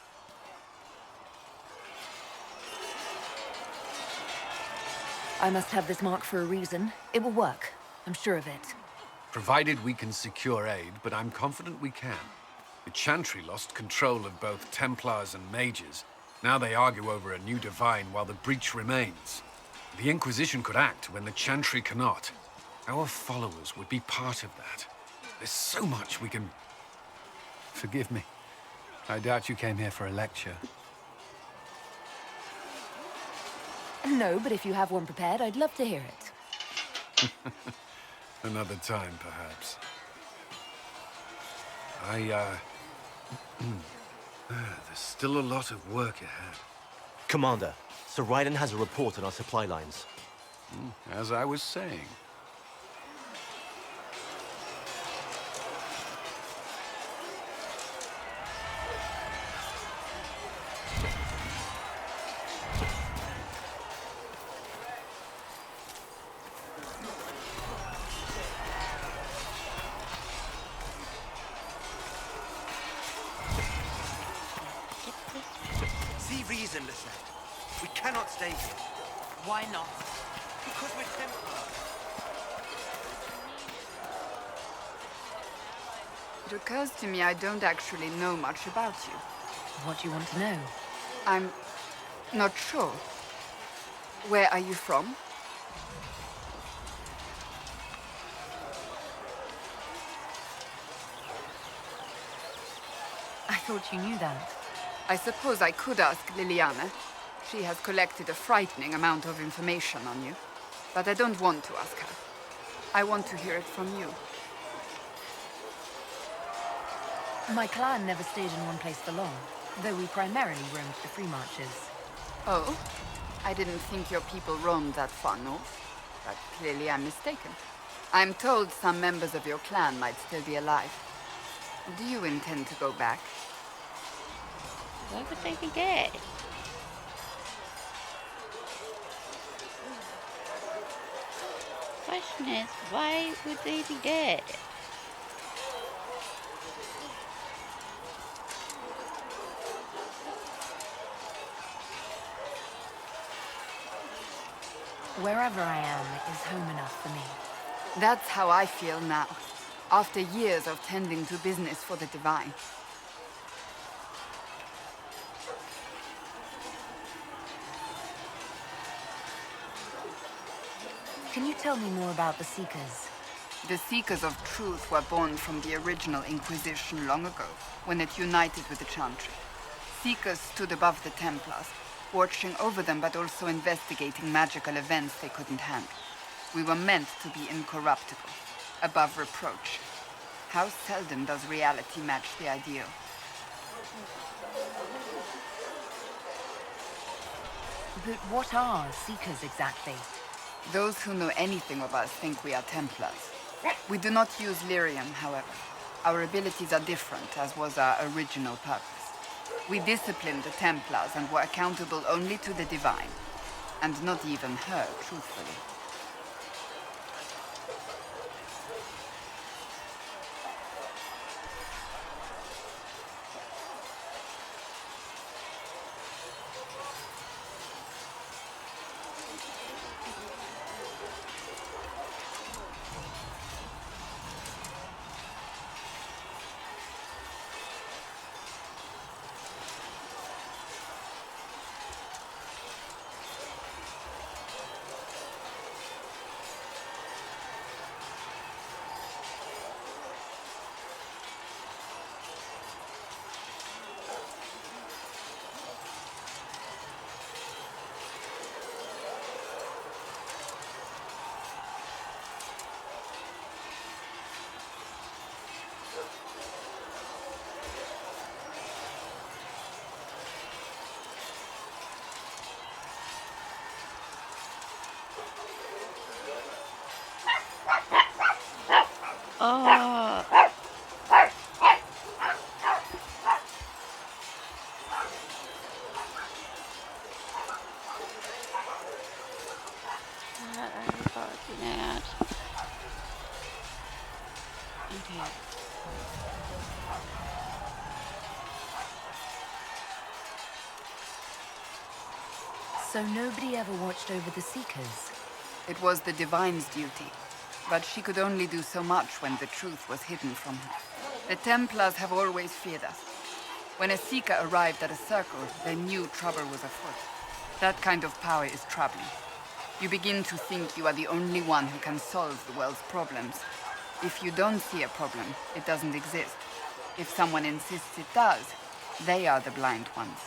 Speaker 1: I must have this mark for a reason. It will work. I'm sure of it.
Speaker 4: Provided we can secure aid, but I'm confident we can. The Chantry lost control of both Templars and Mages. Now they argue over a new divine while the breach remains. The Inquisition could act when the Chantry cannot. Our followers would be part of that. There's so much we can... Forgive me. I doubt you came here for a lecture.
Speaker 1: No, but if you have one prepared, I'd love to hear it.
Speaker 4: Another time, perhaps. There's still a lot of work ahead.
Speaker 18: Commander, Sir Ryden has a report on our supply lines.
Speaker 4: As I was saying.
Speaker 18: See reason, Lisette. We cannot stay here.
Speaker 5: Why not?
Speaker 18: Because we're Templars.
Speaker 5: It occurs to me I don't actually know much about you.
Speaker 1: What do you want to know?
Speaker 5: I'm not sure. Where are you from?
Speaker 1: I thought you knew that.
Speaker 5: I suppose I could ask Liliana. She has collected a frightening amount of information on you. But I don't want to ask her. I want to hear it from you.
Speaker 1: My clan never stayed in one place for long. though we primarily roamed the free marches.
Speaker 5: Oh? I didn't think your people roamed that far north, but clearly I'm mistaken. I'm told some members of your clan might still be alive. Do you intend to go back?
Speaker 3: Why would they be dead? Question is, why would they be dead?
Speaker 1: Wherever I am is home enough for me.
Speaker 5: That's how I feel now, after years of tending to business for the Divine.
Speaker 1: Can you tell me more about the Seekers?
Speaker 5: The Seekers of Truth were born from the original Inquisition long ago, when it united with the Chantry. Seekers stood above the Templars, watching over them but also investigating magical events they couldn't handle. We were meant to be incorruptible, above reproach. How seldom does reality match the ideal?
Speaker 1: But what are Seekers exactly?
Speaker 5: Those who know anything of us think we are Templars. We do not use lyrium, however. Our abilities are different, as was our original purpose. We disciplined the Templars and were accountable only to the Divine. And not even her, truthfully.
Speaker 3: Oh. What are you barking at? Okay.
Speaker 1: So nobody ever watched over the Seekers?
Speaker 5: It was the Divine's duty, but she could only do so much when the truth was hidden from her. The Templars have always feared us. When a Seeker arrived at a circle, they knew trouble was afoot. That kind of power is troubling. You begin to think you are the only one who can solve the world's problems. If you don't see a problem, it doesn't exist. If someone insists it does, they are the blind ones.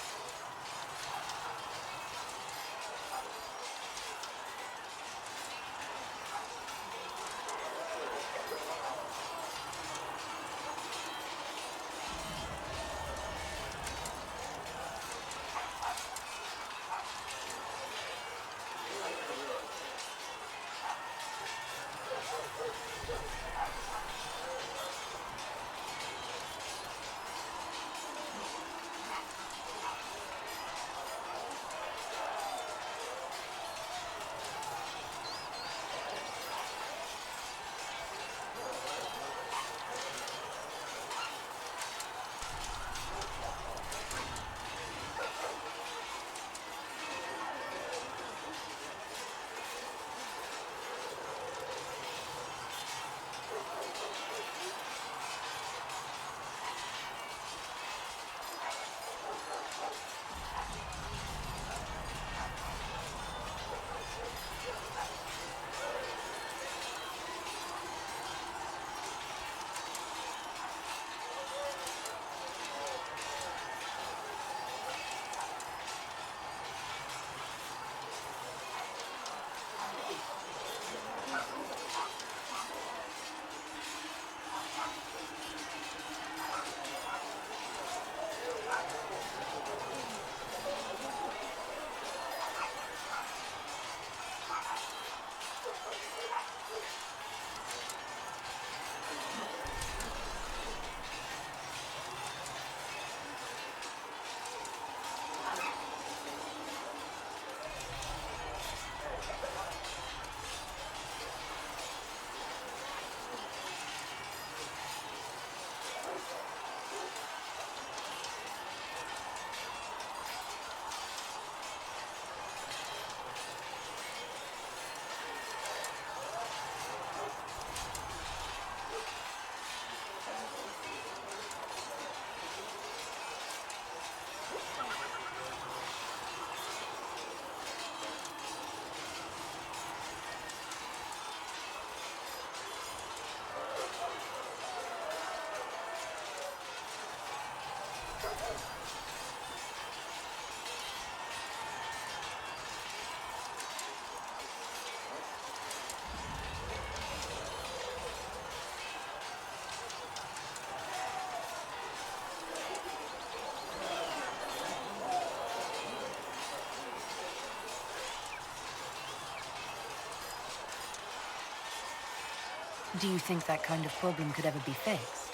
Speaker 1: Do you think that kind of problem could ever be fixed?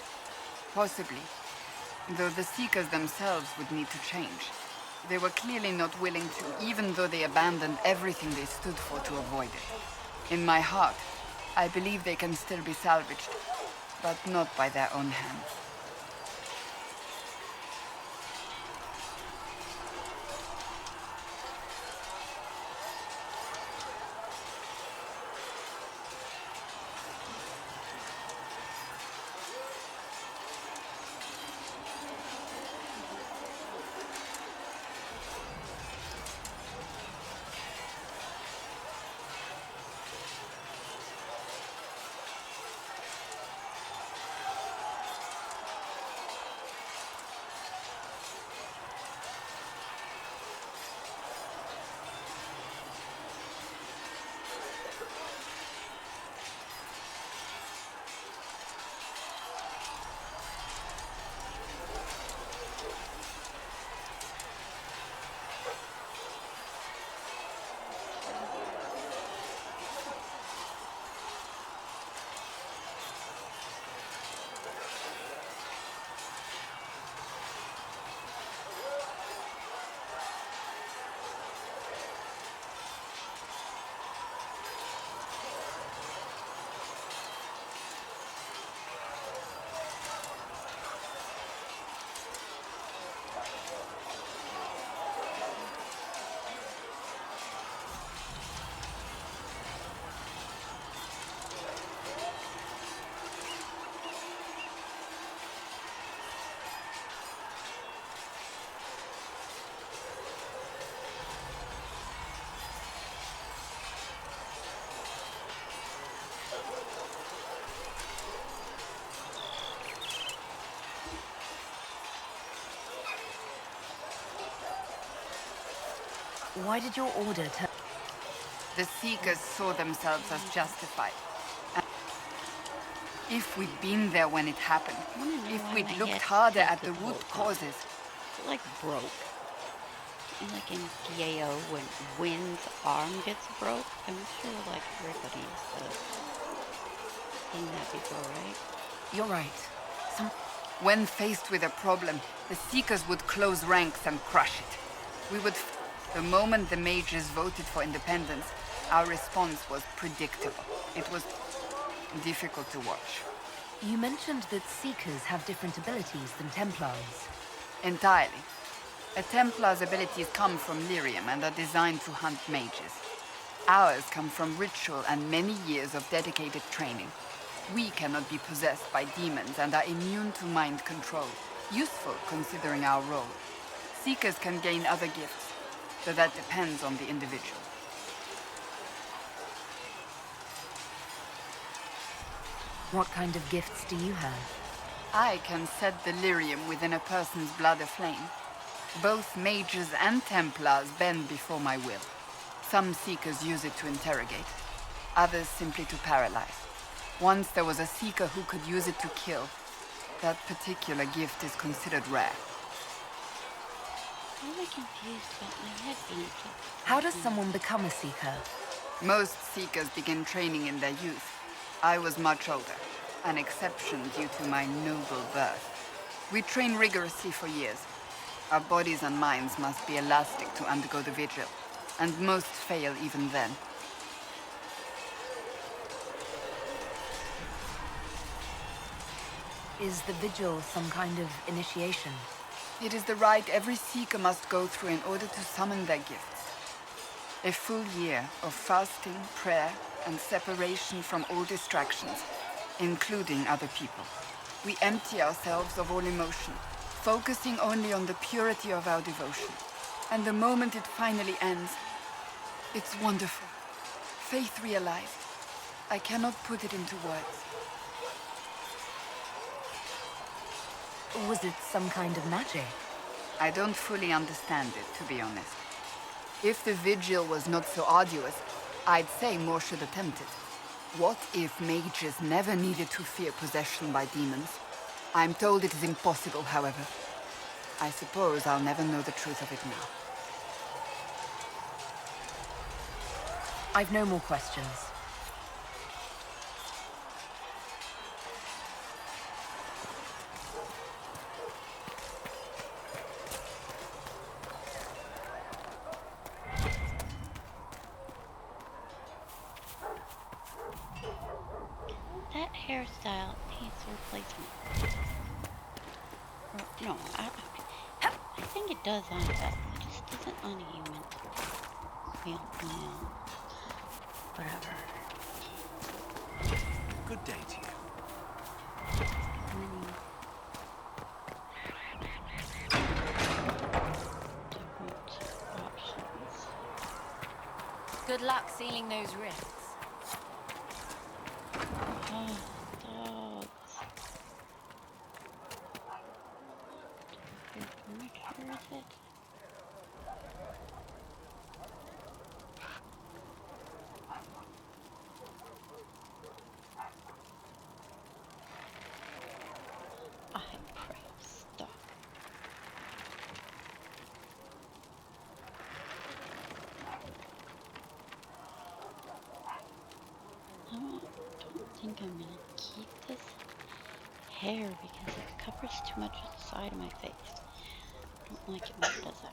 Speaker 5: Possibly. Though the Seekers themselves would need to change. They were clearly not willing to, even though they abandoned everything they stood for to avoid it. In my heart, I believe they can still be salvaged, but not by their own hands.
Speaker 1: Why did your order turn?
Speaker 5: The Seekers saw themselves as justified. And if we'd been there when it happened, if we'd looked harder at the root causes.
Speaker 3: Like broke. And like in Diao when Wynn's arm gets broke, I'm sure like everybody's seen that before, right?
Speaker 1: You're right.
Speaker 5: When faced with a problem, the Seekers would close ranks and crush it. We would... The moment the mages voted for independence, our response was predictable. It was difficult to watch.
Speaker 1: You mentioned that Seekers have different abilities than Templars.
Speaker 5: Entirely. A Templar's abilities come from lyrium and are designed to hunt mages. Ours come from ritual and many years of dedicated training. We cannot be possessed by demons and are immune to mind control. Useful considering our role. Seekers can gain other gifts, though that depends on the individual.
Speaker 1: What kind of gifts do you have?
Speaker 5: I can set the lyrium within a person's blood aflame. Both mages and Templars bend before my will. Some Seekers use it to interrogate, others simply to paralyze. Once there was a Seeker who could use it to kill. That particular gift is considered rare.
Speaker 3: I'm really confused about my head being so...
Speaker 1: How does someone become a Seeker?
Speaker 5: Most Seekers begin training in their youth. I was much older, an exception due to my noble birth. We train rigorously for years. Our bodies and minds must be elastic to undergo the vigil, and most fail even then.
Speaker 1: Is the vigil some kind of initiation?
Speaker 5: It is the rite every Seeker must go through in order to summon their gifts. A full year of fasting, prayer, and separation from all distractions, including other people. We empty ourselves of all emotion, focusing only on the purity of our devotion. And the moment it finally ends, it's wonderful. Faith realized. I cannot put it into words.
Speaker 1: Was it some kind of magic?
Speaker 5: I don't fully understand it, to be honest. If the vigil was not so arduous, I'd say more should attempt it. What if mages never needed to fear possession by demons? I'm told it is impossible, however. I suppose I'll never know the truth of it now.
Speaker 1: I've no more questions.
Speaker 3: hairstyle needs replacement. Or, no, I think it does on Val. It just doesn't on a human. Well, whatever.
Speaker 16: Good day to you.
Speaker 7: Good luck sealing those rifts.
Speaker 3: Oh, dogs. Furniture, is it? I pray stuck. I don't think I'm gonna keep this hair because it covers too much of the side of my face. I don't like it when it does that.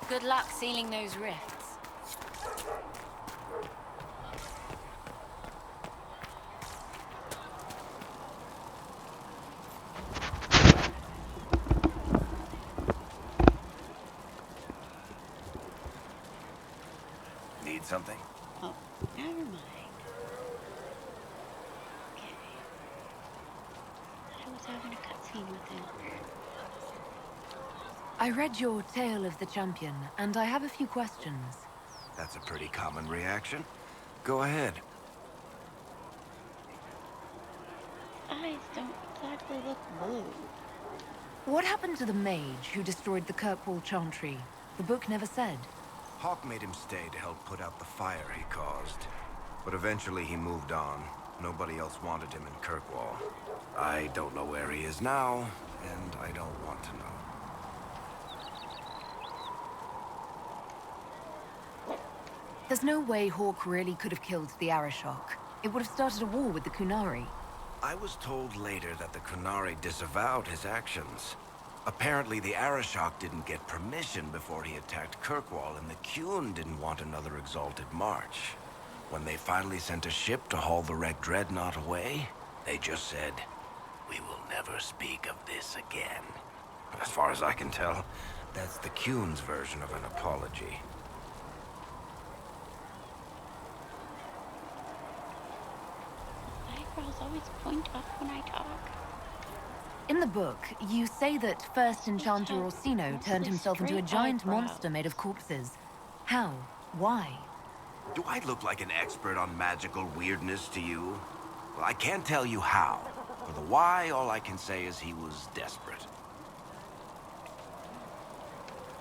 Speaker 7: Good luck sealing those rifts.
Speaker 16: Need something?
Speaker 3: Oh, never mind. Okay. I was having a cutscene with him.
Speaker 1: I read your Tale of the Champion, and I have a few questions.
Speaker 16: That's a pretty common reaction. Go ahead.
Speaker 3: Eyes don't exactly look blue.
Speaker 1: What happened to the mage who destroyed the Kirkwall Chantry? The book never said.
Speaker 16: Hawk made him stay to help put out the fire he caused. But eventually he moved on. Nobody else wanted him in Kirkwall. I don't know where he is now, and I don't want to know.
Speaker 1: There's no way Hawk really could have killed the Arishok. It would have started a war with the Kunari.
Speaker 16: I was told later that the Kunari disavowed his actions. Apparently the Arishok didn't get permission before he attacked Kirkwall, and the Qun didn't want another exalted march. When they finally sent a ship to haul the wrecked dreadnought away, they just said, "We will never speak of this again." As far as I can tell, That's the Cune's version of an apology.
Speaker 3: Eyebrows always point up when I talk.
Speaker 1: In the book, you say that first Enchanter Orsino turned himself into a giant monster made of corpses. How? Why?
Speaker 16: Do I look like an expert on magical weirdness to you? Well, I can't tell you how. For the why, all I can say is he was desperate.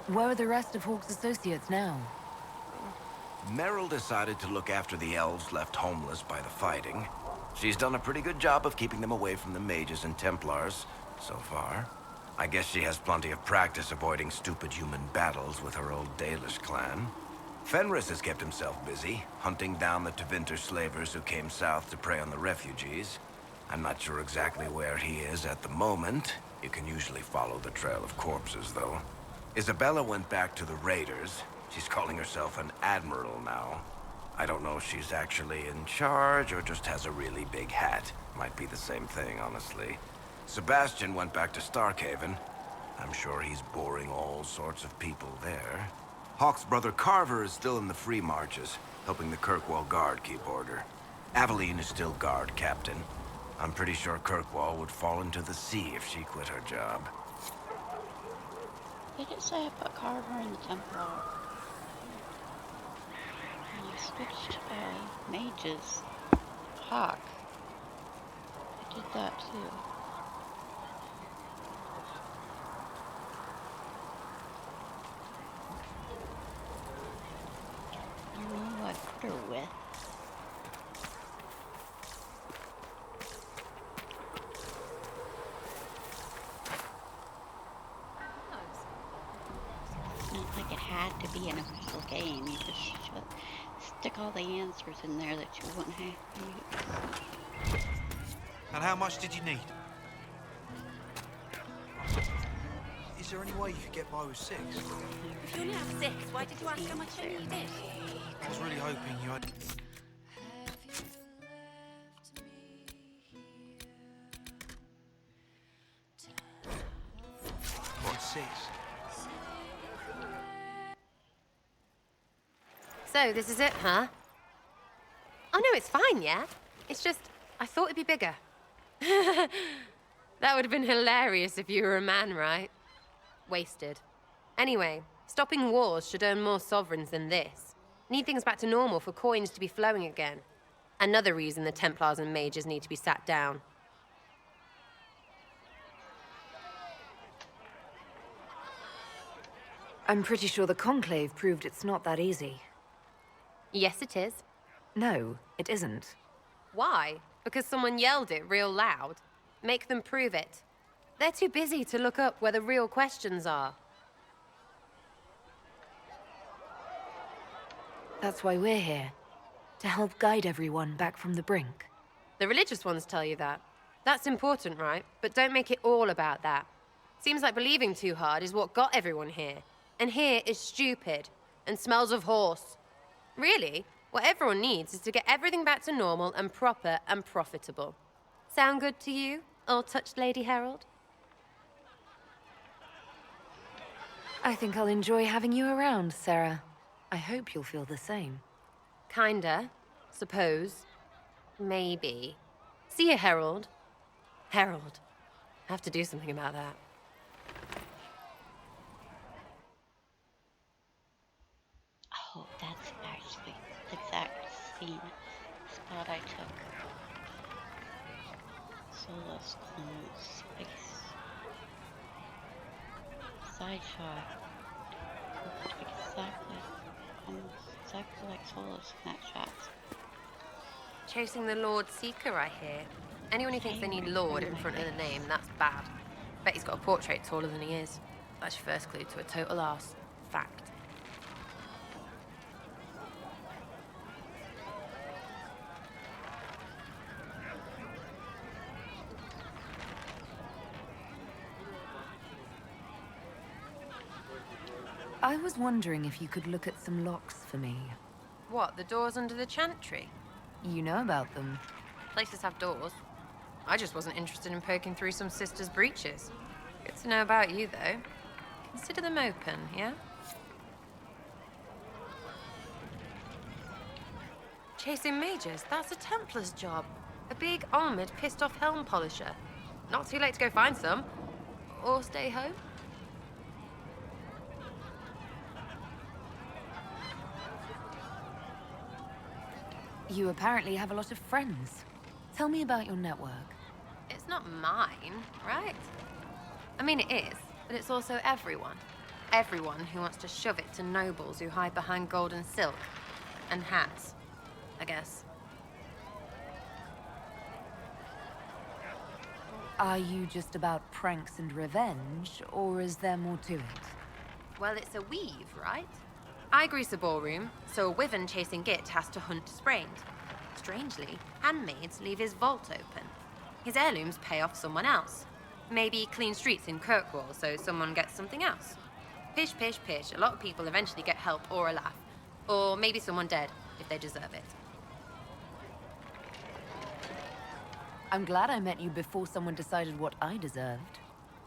Speaker 1: Where are the rest of Hawke's associates now?
Speaker 16: Merrill decided to look after the elves left homeless by the fighting. She's done a pretty good job of keeping them away from the mages and Templars, so far. I guess she has plenty of practice avoiding stupid human battles with her old Dalish clan. Fenris has kept himself busy, hunting down the Tevinter slavers who came south to prey on the refugees. I'm not sure exactly where he is at the moment. You can usually follow the trail of corpses, though. Isabella went back to the raiders. She's calling herself an admiral now. I don't know if she's actually in charge or just has a really big hat. Might be the same thing, honestly. Sebastian went back to Starkhaven. I'm sure he's boring all sorts of people there. Hawke's brother Carver is still in the free marches, helping the Kirkwall Guard keep order. Aveline is still guard captain. I'm pretty sure Kirkwall would fall into the sea if she quit her job.
Speaker 3: Did it say I put Carver in the Templar? And I switched mages. Hawk. I did that too. I don't know who I put her with. It's not like it had to be an official game. You just should stick all the answers in there that you wouldn't have to use.
Speaker 11: And how much did you need? Is there any way you could get by with 6?
Speaker 7: If you only have 6, why did you ask how much I needed?
Speaker 11: I was really hoping you had... What, 6?
Speaker 14: So, this is it, huh? Oh, no, it's fine, yeah? It's just, I thought it'd be bigger. That would have been hilarious if you were a man, right? Wasted. Anyway, stopping wars should earn more sovereigns than this. Need things back to normal for coins to be flowing again. Another reason the Templars and mages need to be sat down.
Speaker 1: I'm pretty sure the Conclave proved it's not that easy.
Speaker 14: Yes, it is.
Speaker 1: No, it isn't.
Speaker 14: Why? Because someone yelled it real loud? Make them prove it. They're too busy to look up where the real questions are.
Speaker 1: That's why we're here. To help guide everyone back from the brink.
Speaker 14: The religious ones tell you that. That's important, right? But don't make it all about that. Seems like believing too hard is what got everyone here. And here is stupid and smells of horse. Really, what everyone needs is to get everything back to normal and proper and profitable. Sound good to you, all-touched Lady Herald?
Speaker 1: I think I'll enjoy having you around, Sarah. I hope you'll feel the same.
Speaker 14: Kinda. Suppose. Maybe. See you, Herald. Herald. I have to do something about that.
Speaker 3: Oh, that's actually the exact scene spot I took. Solas clone space. Side shot. Exactly. Almost exactly like Solas in that shot.
Speaker 14: Chasing the Lord Seeker, I hear. Anyone who thinks they need Lord in front of the name, that's bad. Bet he's got a portrait taller than he is. That's your first clue to a total arse. Fact.
Speaker 1: I was wondering if you could look at some locks for me.
Speaker 14: What, the doors under the chantry?
Speaker 1: You know about them.
Speaker 14: Places have doors. I just wasn't interested in poking through some sister's breeches. Good to know about you, though. Consider them open, yeah? Chasing mages, that's a Templar's job. A big, armored, pissed-off helm polisher. Not too late to go find some. Or stay home.
Speaker 1: You apparently have a lot of friends. Tell me about your network.
Speaker 14: It's not mine, right? I mean, it is, but it's also everyone. Everyone who wants to shove it to nobles who hide behind gold and silk. And hats, I guess.
Speaker 1: Are you just about pranks and revenge, or is there more to it?
Speaker 14: Well, it's a weave, right? I grease a ballroom, so a wyvern chasing Git has to hunt sprained. Strangely, handmaids leave his vault open. His heirlooms pay off someone else. Maybe clean streets in Kirkwall so someone gets something else. Pish, pish, pish. A lot of people eventually get help or a laugh. Or maybe someone dead, if they deserve it.
Speaker 1: I'm glad I met you before someone decided what I deserved.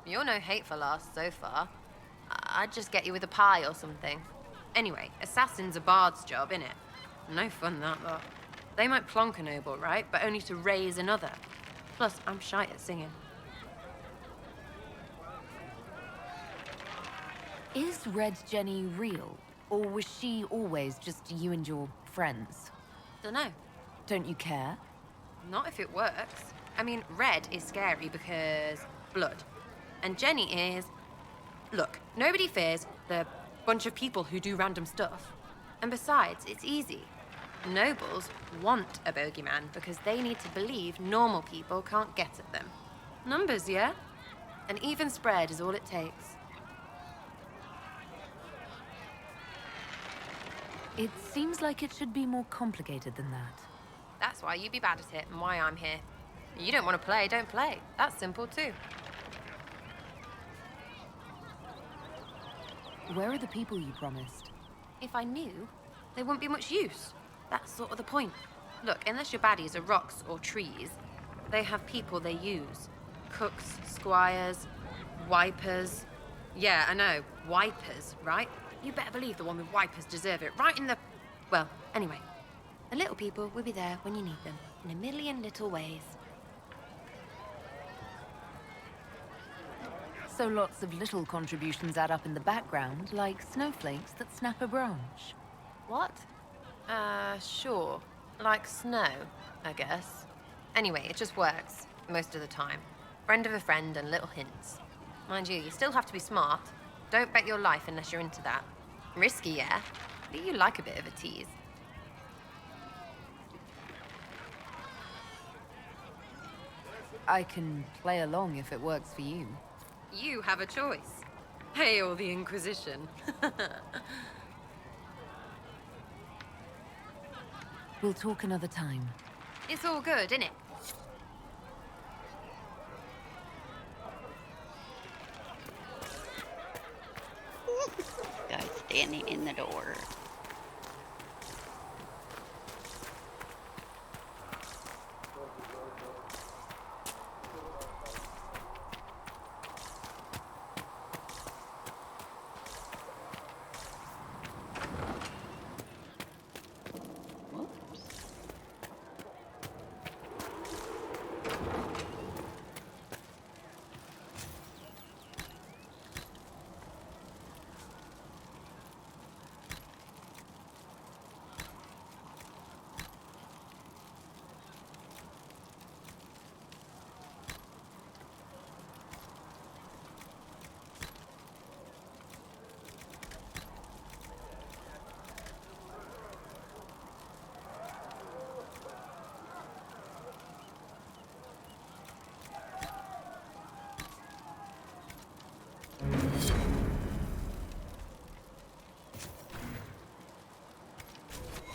Speaker 14: You're no hateful ass so far. I'd just get you with a pie or something. Anyway, assassin's a bard's job, innit? No fun, that lot. They might plonk a noble, right? But only to raise another. Plus, I'm shy at singing.
Speaker 1: Is Red Jenny real? Or was she always just you and your friends?
Speaker 14: Dunno.
Speaker 1: Don't you care?
Speaker 14: Not if it works. I mean, Red is scary because blood. And Jenny is... Look, nobody fears the bunch of people who do random stuff. And besides, it's easy. Nobles want a bogeyman because they need to believe normal people can't get at them. Numbers, yeah? An even spread is all it takes.
Speaker 1: It seems like it should be more complicated than that.
Speaker 14: That's why you be bad at it and why I'm here. You don't want to play, don't play. That's simple too.
Speaker 1: Where are the people you promised?
Speaker 14: If I knew, there wouldn't be much use. That's sort of the point. Look, unless your baddies are rocks or trees, they have people they use. Cooks, squires, wipers. Yeah, I know, wipers, right? You better believe the one with wipers deserve it, right in the... Well, anyway. The little people will be there when you need them, in a million little ways.
Speaker 1: So lots of little contributions add up in the background, like snowflakes that snap a branch.
Speaker 14: What? Sure. Like snow, I guess. Anyway, it just works, most of the time. Friend of a friend and little hints. Mind you still have to be smart. Don't bet your life unless you're into that. Risky, yeah? But you like a bit of a tease.
Speaker 1: I can play along if it works for you.
Speaker 14: You have a choice. Hail the Inquisition.
Speaker 1: We'll talk another time.
Speaker 14: It's all good, innit?
Speaker 3: Guy standing in the door.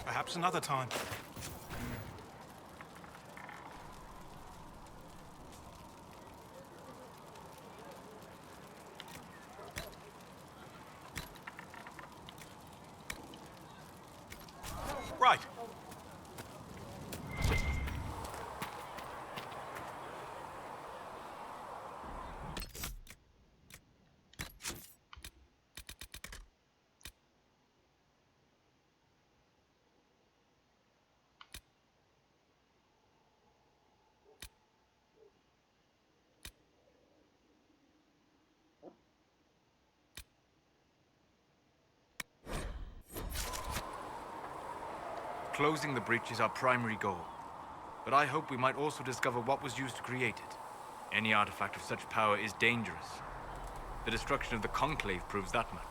Speaker 11: Perhaps another time. Right.
Speaker 15: Closing the breach is our primary goal. But I hope we might also discover what was used to create it. Any artifact of such power is dangerous. The destruction of the Conclave proves that much.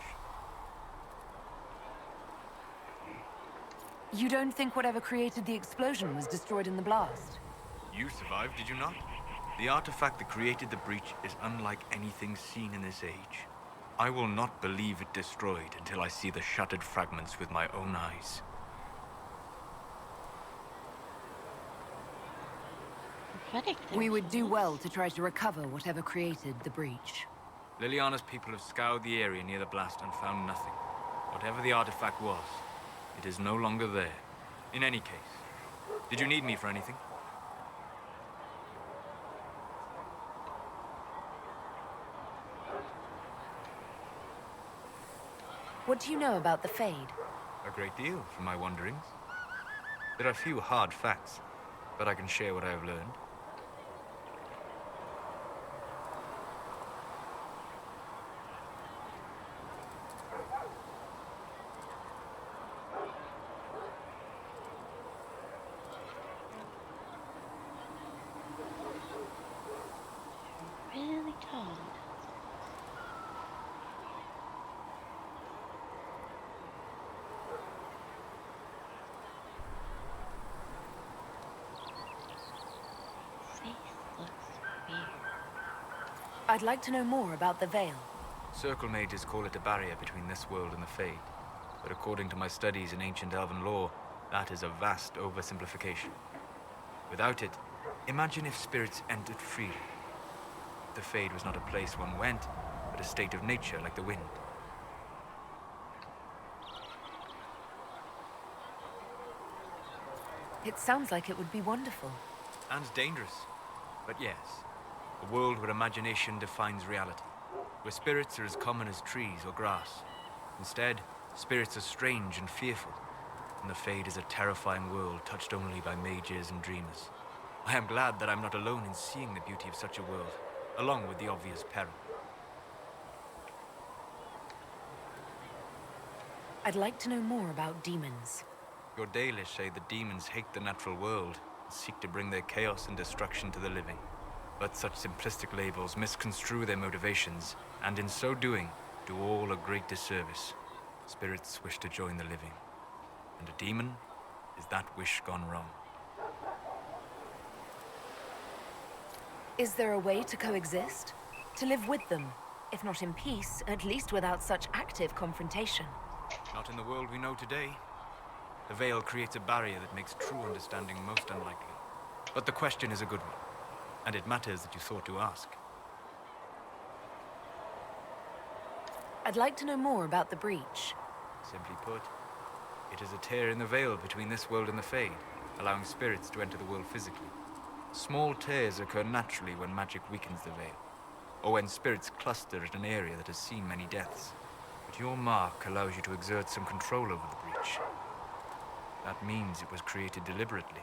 Speaker 1: You don't think whatever created the explosion was destroyed in the blast?
Speaker 15: You survived, did you not? The artifact that created the breach is unlike anything seen in this age. I will not believe it destroyed until I see the shattered fragments with my own eyes.
Speaker 1: We would do well to try to recover whatever created the breach.
Speaker 15: Liliana's people have scoured the area near the blast and found nothing. Whatever the artifact was, it is no longer there. In any case, did you need me for anything?
Speaker 1: What do you know about the Fade?
Speaker 15: A great deal, from my wanderings. There are few hard facts, but I can share what I have learned.
Speaker 3: Really tall.
Speaker 1: I'd like to know more about the Veil.
Speaker 15: Circle mages call it a barrier between this world and the Fade. But according to my studies in ancient elven lore, that is a vast oversimplification. Without it, imagine if spirits entered freely. The Fade was not a place one went, but a state of nature like the wind.
Speaker 1: It sounds like it would be wonderful.
Speaker 15: And dangerous. But yes, a world where imagination defines reality. Where spirits are as common as trees or grass. Instead, spirits are strange and fearful. And the Fade is a terrifying world touched only by mages and dreamers. I am glad that I'm not alone in seeing the beauty of such a world, along with the obvious peril.
Speaker 1: I'd like to know more about demons.
Speaker 15: Your Dalish say the demons hate the natural world and seek to bring their chaos and destruction to the living. But such simplistic labels misconstrue their motivations, and in so doing, do all a great disservice. Spirits wish to join the living, and a demon is that wish gone wrong.
Speaker 1: Is there a way to coexist? To live with them? If not in peace, at least without such active confrontation.
Speaker 15: Not in the world we know today. The Veil creates a barrier that makes true understanding most unlikely. But the question is a good one, and it matters that you thought to ask.
Speaker 1: I'd like to know more about the breach.
Speaker 15: Simply put, it is a tear in the veil between this world and the Fade, allowing spirits to enter the world physically. Small tears occur naturally when magic weakens the veil, or when spirits cluster at an area that has seen many deaths. But your mark allows you to exert some control over the breach. That means it was created deliberately.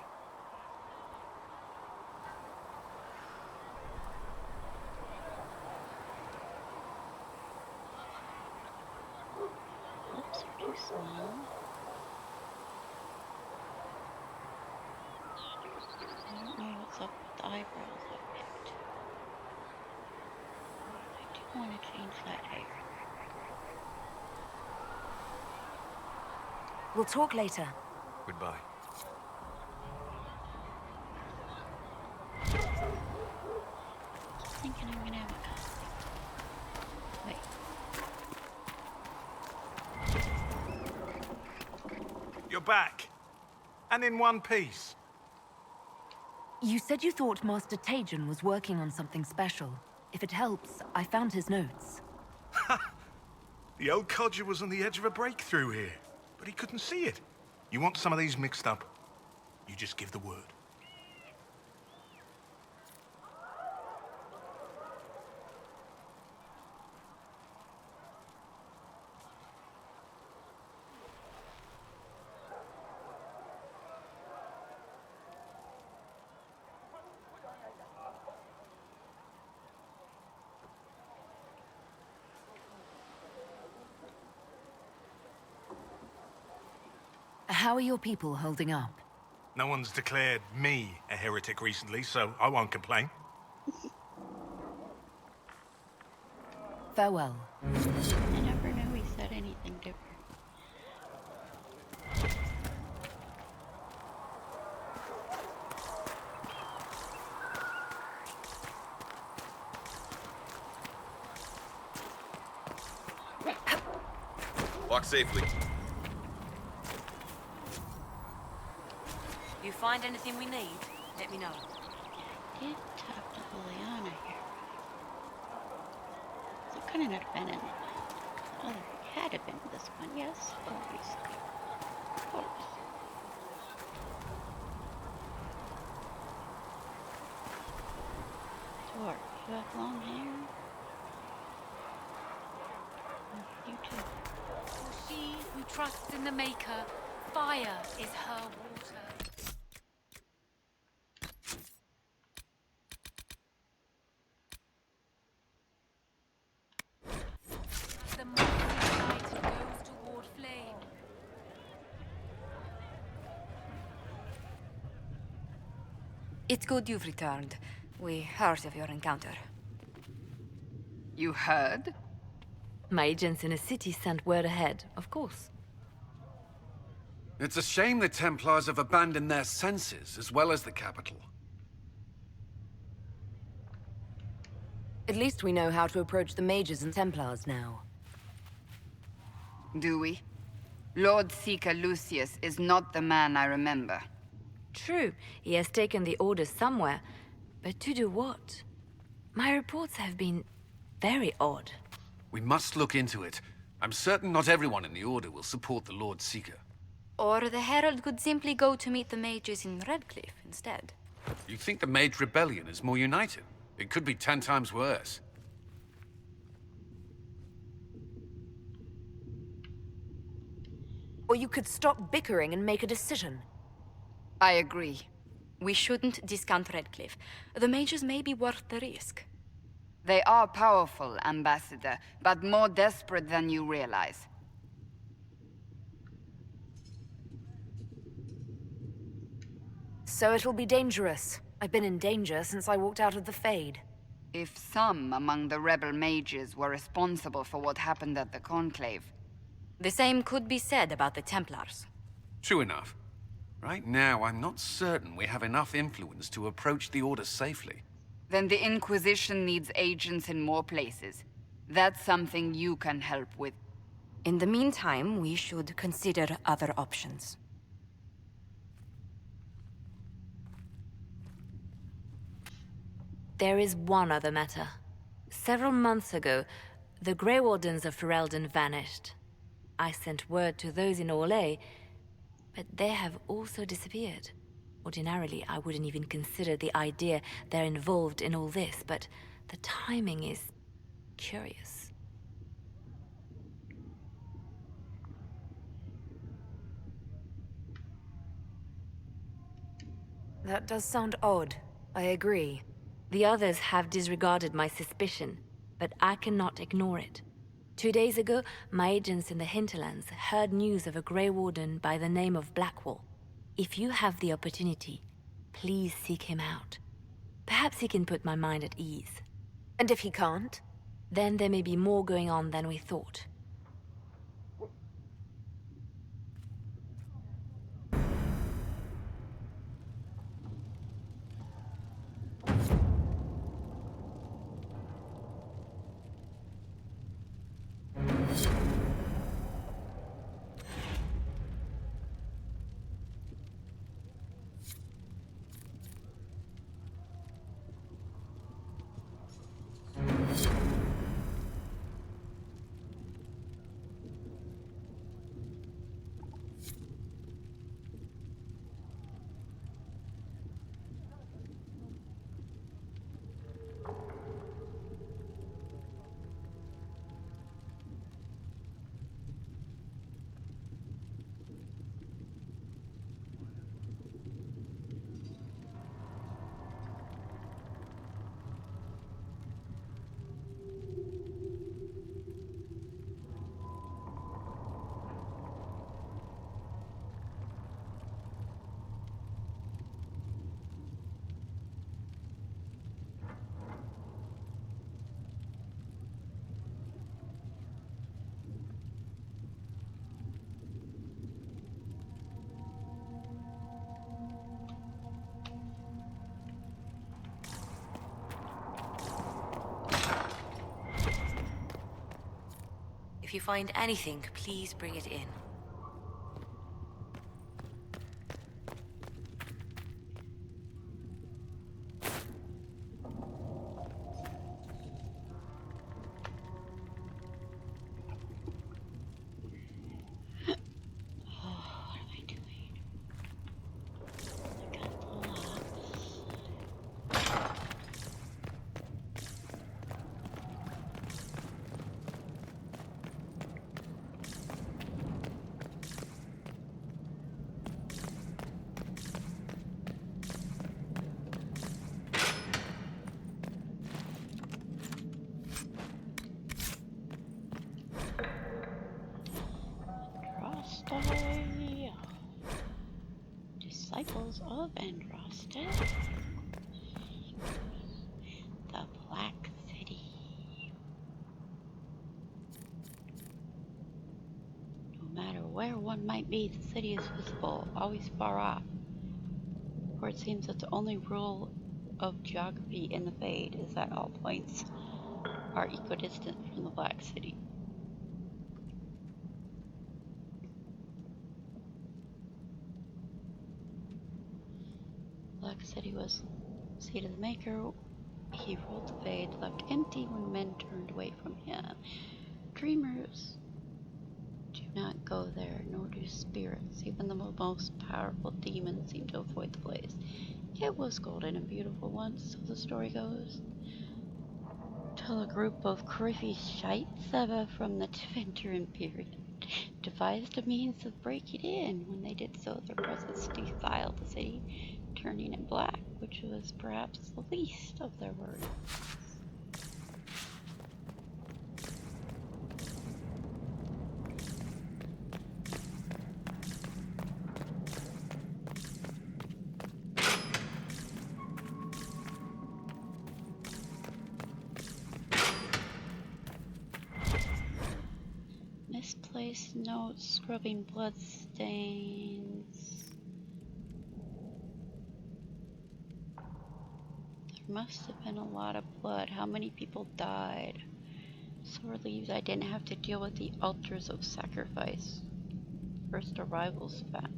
Speaker 3: Oops, too small. I don't know what's up with the eyebrows I picked. I do want to change that hair.
Speaker 1: We'll talk later.
Speaker 15: Goodbye.
Speaker 3: Just thinking I'm gonna have a costume. Wait.
Speaker 11: You're back. And in one piece.
Speaker 1: You said you thought Master Tajan was working on something special. If it helps, I found his notes.
Speaker 9: The old codger was on the edge of a breakthrough here, but he couldn't see it. You want some of these mixed up? You just give the word.
Speaker 1: How are your people holding up?
Speaker 9: No one's declared me a heretic recently, so I won't complain.
Speaker 1: Farewell.
Speaker 3: I never knew he said anything different.
Speaker 10: Walk safely.
Speaker 7: You find anything we need, let me know.
Speaker 3: Did talk to Juliana here. So it couldn't have been in it. Oh, there had to have been this one, yes, obviously. Of course. Dwarf, you have long hair? You too.
Speaker 7: For she who trusts in the Maker, fire is her water. The mighty light goes toward flame.
Speaker 2: It's good you've returned. We heard of your encounter.
Speaker 5: You heard?
Speaker 1: My agents in a city sent word ahead, of course.
Speaker 4: It's a shame the Templars have abandoned their senses, as well as the capital.
Speaker 1: At least we know how to approach the mages and Templars now.
Speaker 5: Do we? Lord Seeker Lucius is not the man I remember.
Speaker 1: True, he has taken the orders somewhere, but to do what? My reports have been very odd.
Speaker 4: We must look into it. I'm certain not everyone in the Order will support the Lord Seeker.
Speaker 2: Or the Herald could simply go to meet the mages in Redcliffe instead.
Speaker 4: You think the Mage Rebellion is more united? It could be 10 times worse.
Speaker 1: Or you could stop bickering and make a decision.
Speaker 5: I agree.
Speaker 2: We shouldn't discount Redcliffe. The mages may be worth the risk.
Speaker 5: They are powerful, Ambassador, but more desperate than you realize.
Speaker 1: So it'll be dangerous. I've been in danger since I walked out of the Fade.
Speaker 5: If some among the rebel mages were responsible for what happened at the Conclave...
Speaker 2: The same could be said about the Templars.
Speaker 4: True enough. Right now, I'm not certain we have enough influence to approach the Order safely.
Speaker 5: Then the Inquisition needs agents in more places. That's something you can help with.
Speaker 1: In the meantime, we should consider other options. There is one other matter. Several months ago, the Grey Wardens of Ferelden vanished. I sent word to those in Orlais, but they have also disappeared. Ordinarily, I wouldn't even consider the idea they're involved in all this, but the timing is curious. That does sound odd. I agree. The others have disregarded my suspicion, but I cannot ignore it. 2 days ago, my agents in the hinterlands heard news of a Grey Warden by the name of Blackwall. If you have the opportunity, please seek him out. Perhaps he can put my mind at ease. And if he can't? Then there may be more going on than we thought. If you find anything, please bring it in.
Speaker 3: Andraste. Disciples of Andraste. The Black City. No matter where one might be, the city is visible, always far off. For it seems that the only rule of geography in the Fade is that all points are equidistant from the Black City. Black City was seat of the Maker. He ruled the Fade, left empty when men turned away from him. Dreamers do not go there, nor do spirits. Even the most powerful demons seem to avoid the place. It was golden and beautiful once, so the story goes. Till a group of Criffy shites from the Tevinteran period devised a means of breaking in. When they did so, their presence defiled the city, turning it black, which was perhaps the least of their worries. Misplaced notes, scrubbing blood stains. There must have been a lot of blood. How many people died? So relieved I didn't have to deal with the altars of sacrifice. First arrivals found.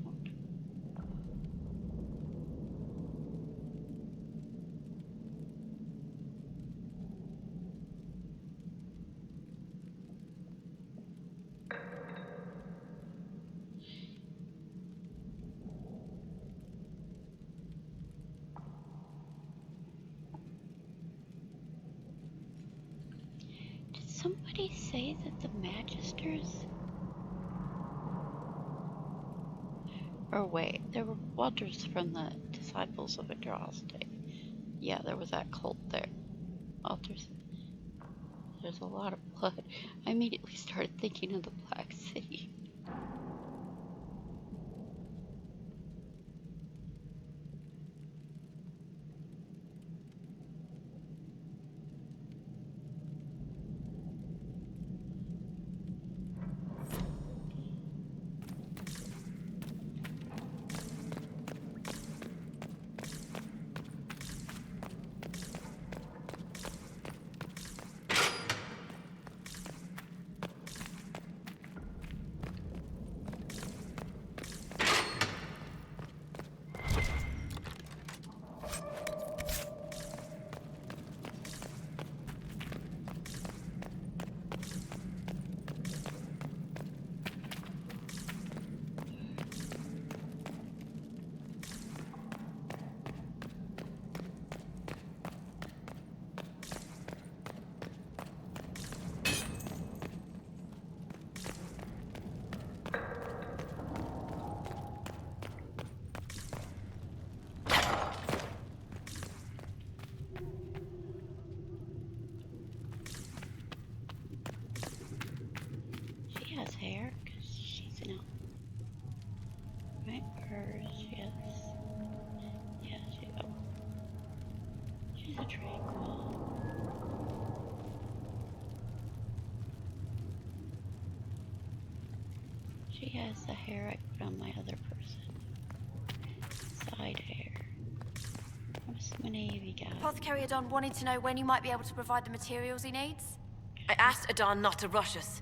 Speaker 3: Somebody say that the Magisters? Or wait, there were Walters from the Disciples of Andraste. Yeah, there was that cult there. Altars. There's a lot of blood. I immediately started thinking of the Black City. She has hair, because she's an elf. Right? Hers, yes. Yeah, she's a tranquil. She has the hair I put on my other person. Side hair. I'm a navy guy.
Speaker 19: Apothecary Adon wanted to know when you might be able to provide the materials he needs. I asked Adon not to rush us.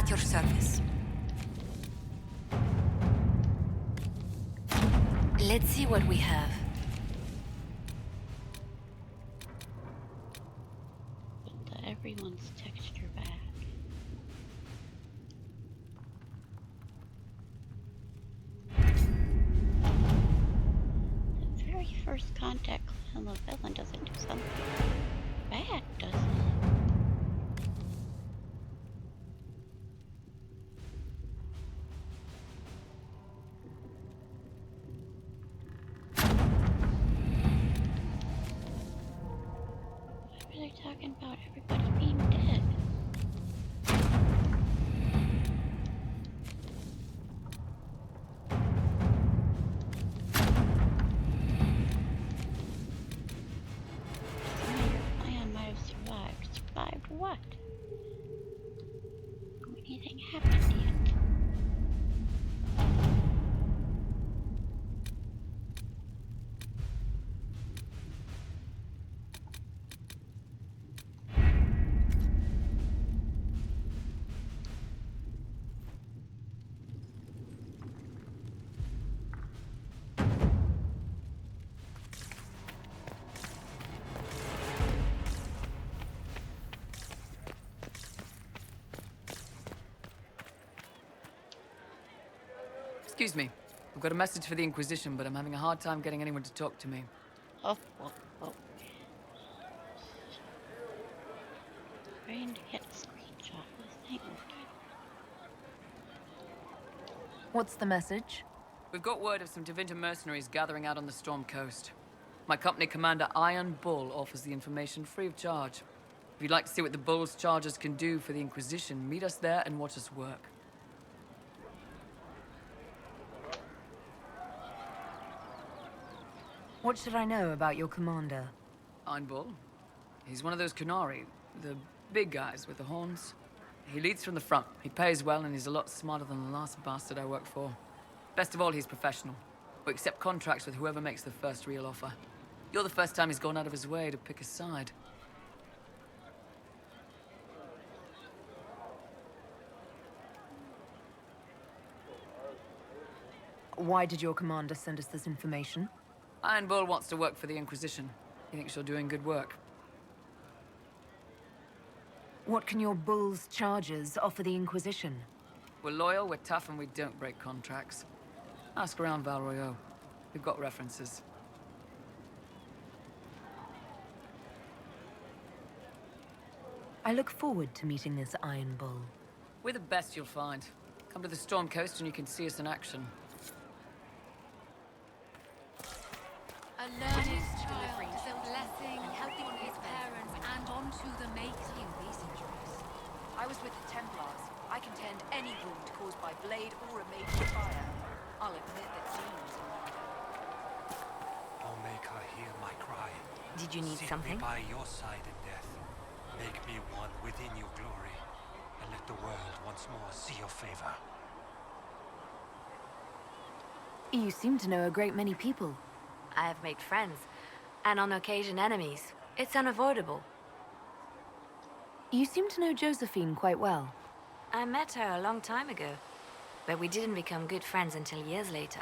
Speaker 2: At your service.
Speaker 1: Let's see what we have.
Speaker 3: Put everyone's texture back. The very first contact on the villain doesn't do something bad, does it? They're talking about everybody being dead. Your plan might have survived. Survived what? Anything happened yet?
Speaker 19: Excuse me. I've got a message for the Inquisition, but I'm having a hard time getting anyone to talk to me.
Speaker 3: Oh. Trying to get a screenshot of this thing.
Speaker 1: What's the message?
Speaker 19: We've got word of some Tevinter mercenaries gathering out on the Storm Coast. My company commander, Iron Bull, offers the information free of charge. If you'd like to see what the Bull's charges can do for the Inquisition, meet us there and watch us work.
Speaker 1: What should I know about your commander?
Speaker 19: Iron Bull? He's one of those Kunari, the big guys with the horns. He leads from the front. He pays well, and he's a lot smarter than the last bastard I worked for. Best of all, he's professional. We accept contracts with whoever makes the first real offer. You're the first time he's gone out of his way to pick a side.
Speaker 1: Why did your commander send us this information?
Speaker 19: Iron Bull wants to work for the Inquisition. He thinks you're doing good work.
Speaker 1: What can your Bull's charges offer the Inquisition?
Speaker 19: We're loyal, we're tough, and we don't break contracts. Ask around Val Royeaux. We've got references.
Speaker 1: I look forward to meeting this Iron Bull.
Speaker 19: We're the best you'll find. Come to the Storm Coast and you can see us in action.
Speaker 7: A learned child is a blessing on his parents and onto the making.
Speaker 20: These injuries. I was with the Templars. I can tend any wound caused by blade or a mage's fire. I'll admit that demons are harder.
Speaker 12: Oh, make her hear my cry.
Speaker 1: Did you need
Speaker 12: Sit
Speaker 1: something?
Speaker 12: me by your side in death. Make me one within your glory, and let the world once more see your favor.
Speaker 1: You seem to know a great many people.
Speaker 2: I have made friends, and on occasion enemies. It's unavoidable.
Speaker 1: You seem to know Josephine quite well.
Speaker 2: I met her a long time ago, but we didn't become good friends until years later.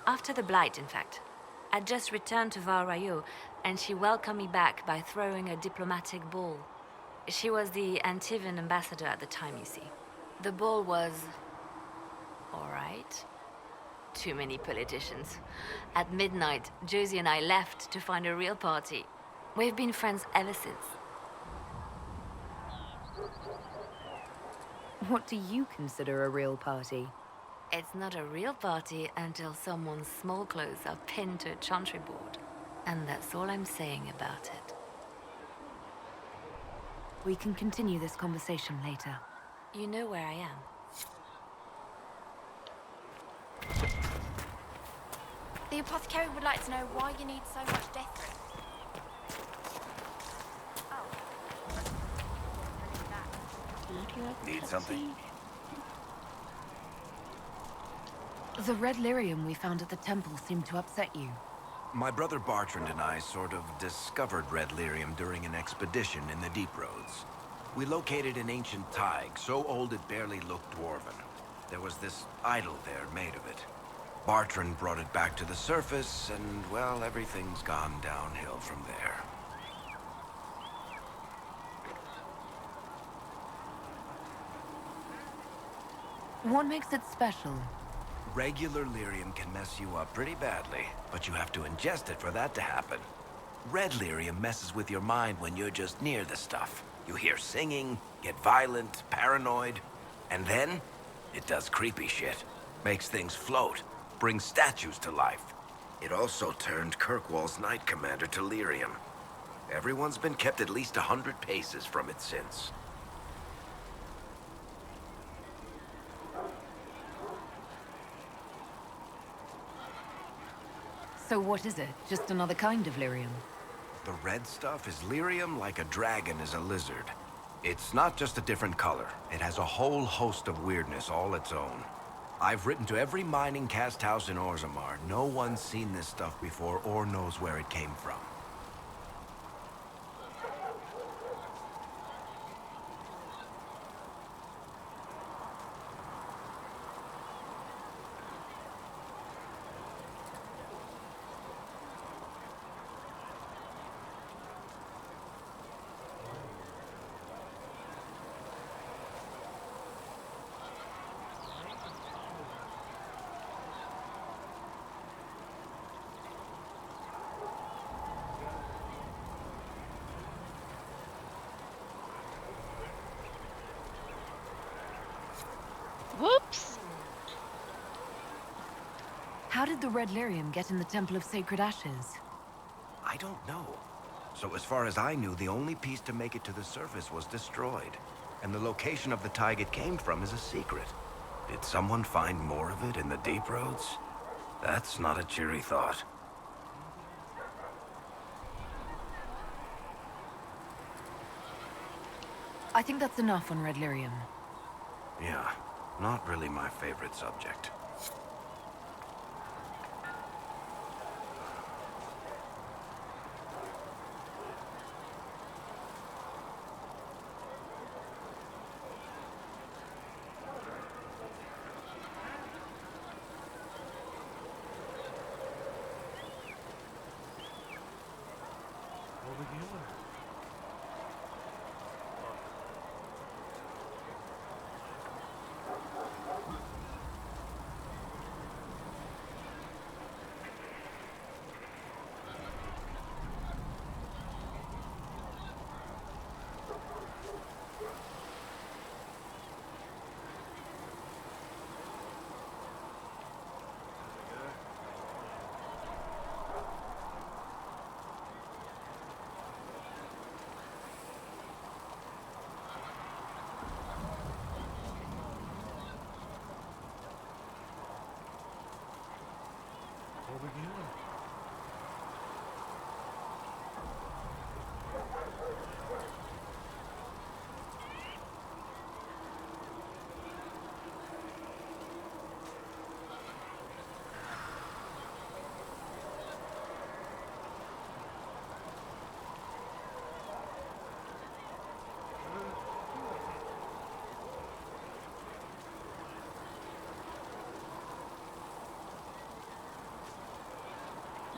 Speaker 2: After the Blight, in fact. I'd just returned to Val Royeaux, and she welcomed me back by throwing a diplomatic ball. She was the Antivan ambassador at the time, you see. The ball was... all right. Too many politicians. At midnight, Josie and I left to find a real party. We've been friends ever since.
Speaker 1: What do you consider a real party?
Speaker 2: It's not a real party until someone's small clothes are pinned to a chantry board. And that's all I'm saying about it.
Speaker 1: We can continue this conversation later.
Speaker 2: You know where I am.
Speaker 20: The apothecary would like to know why you need so much death grip.
Speaker 16: Need something?
Speaker 1: The red lyrium we found at the temple seemed to upset you.
Speaker 16: My brother Bertrand and I sort of discovered red lyrium during an expedition in the Deep Roads. We located an ancient thaig, so old it barely looked dwarven. There was this idol there made of it. Bartrand brought it back to the surface, and, well, everything's gone downhill from there.
Speaker 1: What makes it special?
Speaker 16: Regular lyrium can mess you up pretty badly, but you have to ingest it for that to happen. Red lyrium messes with your mind when you're just near the stuff. You hear singing, get violent, paranoid, and then it does creepy shit. Makes things float, brings statues to life. It also turned Kirkwall's Knight Commander to lyrium. Everyone's been kept at least 100 paces from it since.
Speaker 1: So what is it? Just another kind of lyrium?
Speaker 16: The red stuff is lyrium like a dragon is a lizard. It's not just a different color. It has a whole host of weirdness all its own. I've written to every mining cast house in Orzammar. No one's seen this stuff before or knows where it came from.
Speaker 3: Whoops!
Speaker 1: How did the red lyrium get in the Temple of Sacred Ashes?
Speaker 16: I don't know. So as far as I knew, the only piece to make it to the surface was destroyed. And the location of the thaig it came from is a secret. Did someone find more of it in the deep roads? That's not a cheery thought.
Speaker 1: I think that's enough on red lyrium.
Speaker 16: Yeah, not really my favorite subject.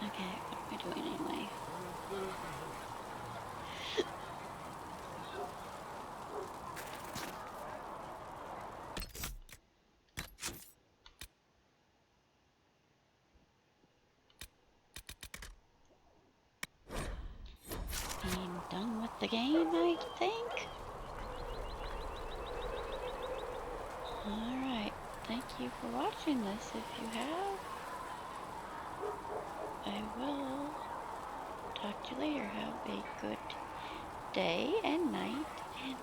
Speaker 3: Okay, what am I doing anyway? Being done with the game, I think. Alright, thank you for watching this if you have. I will talk to you later. Have a good day and night and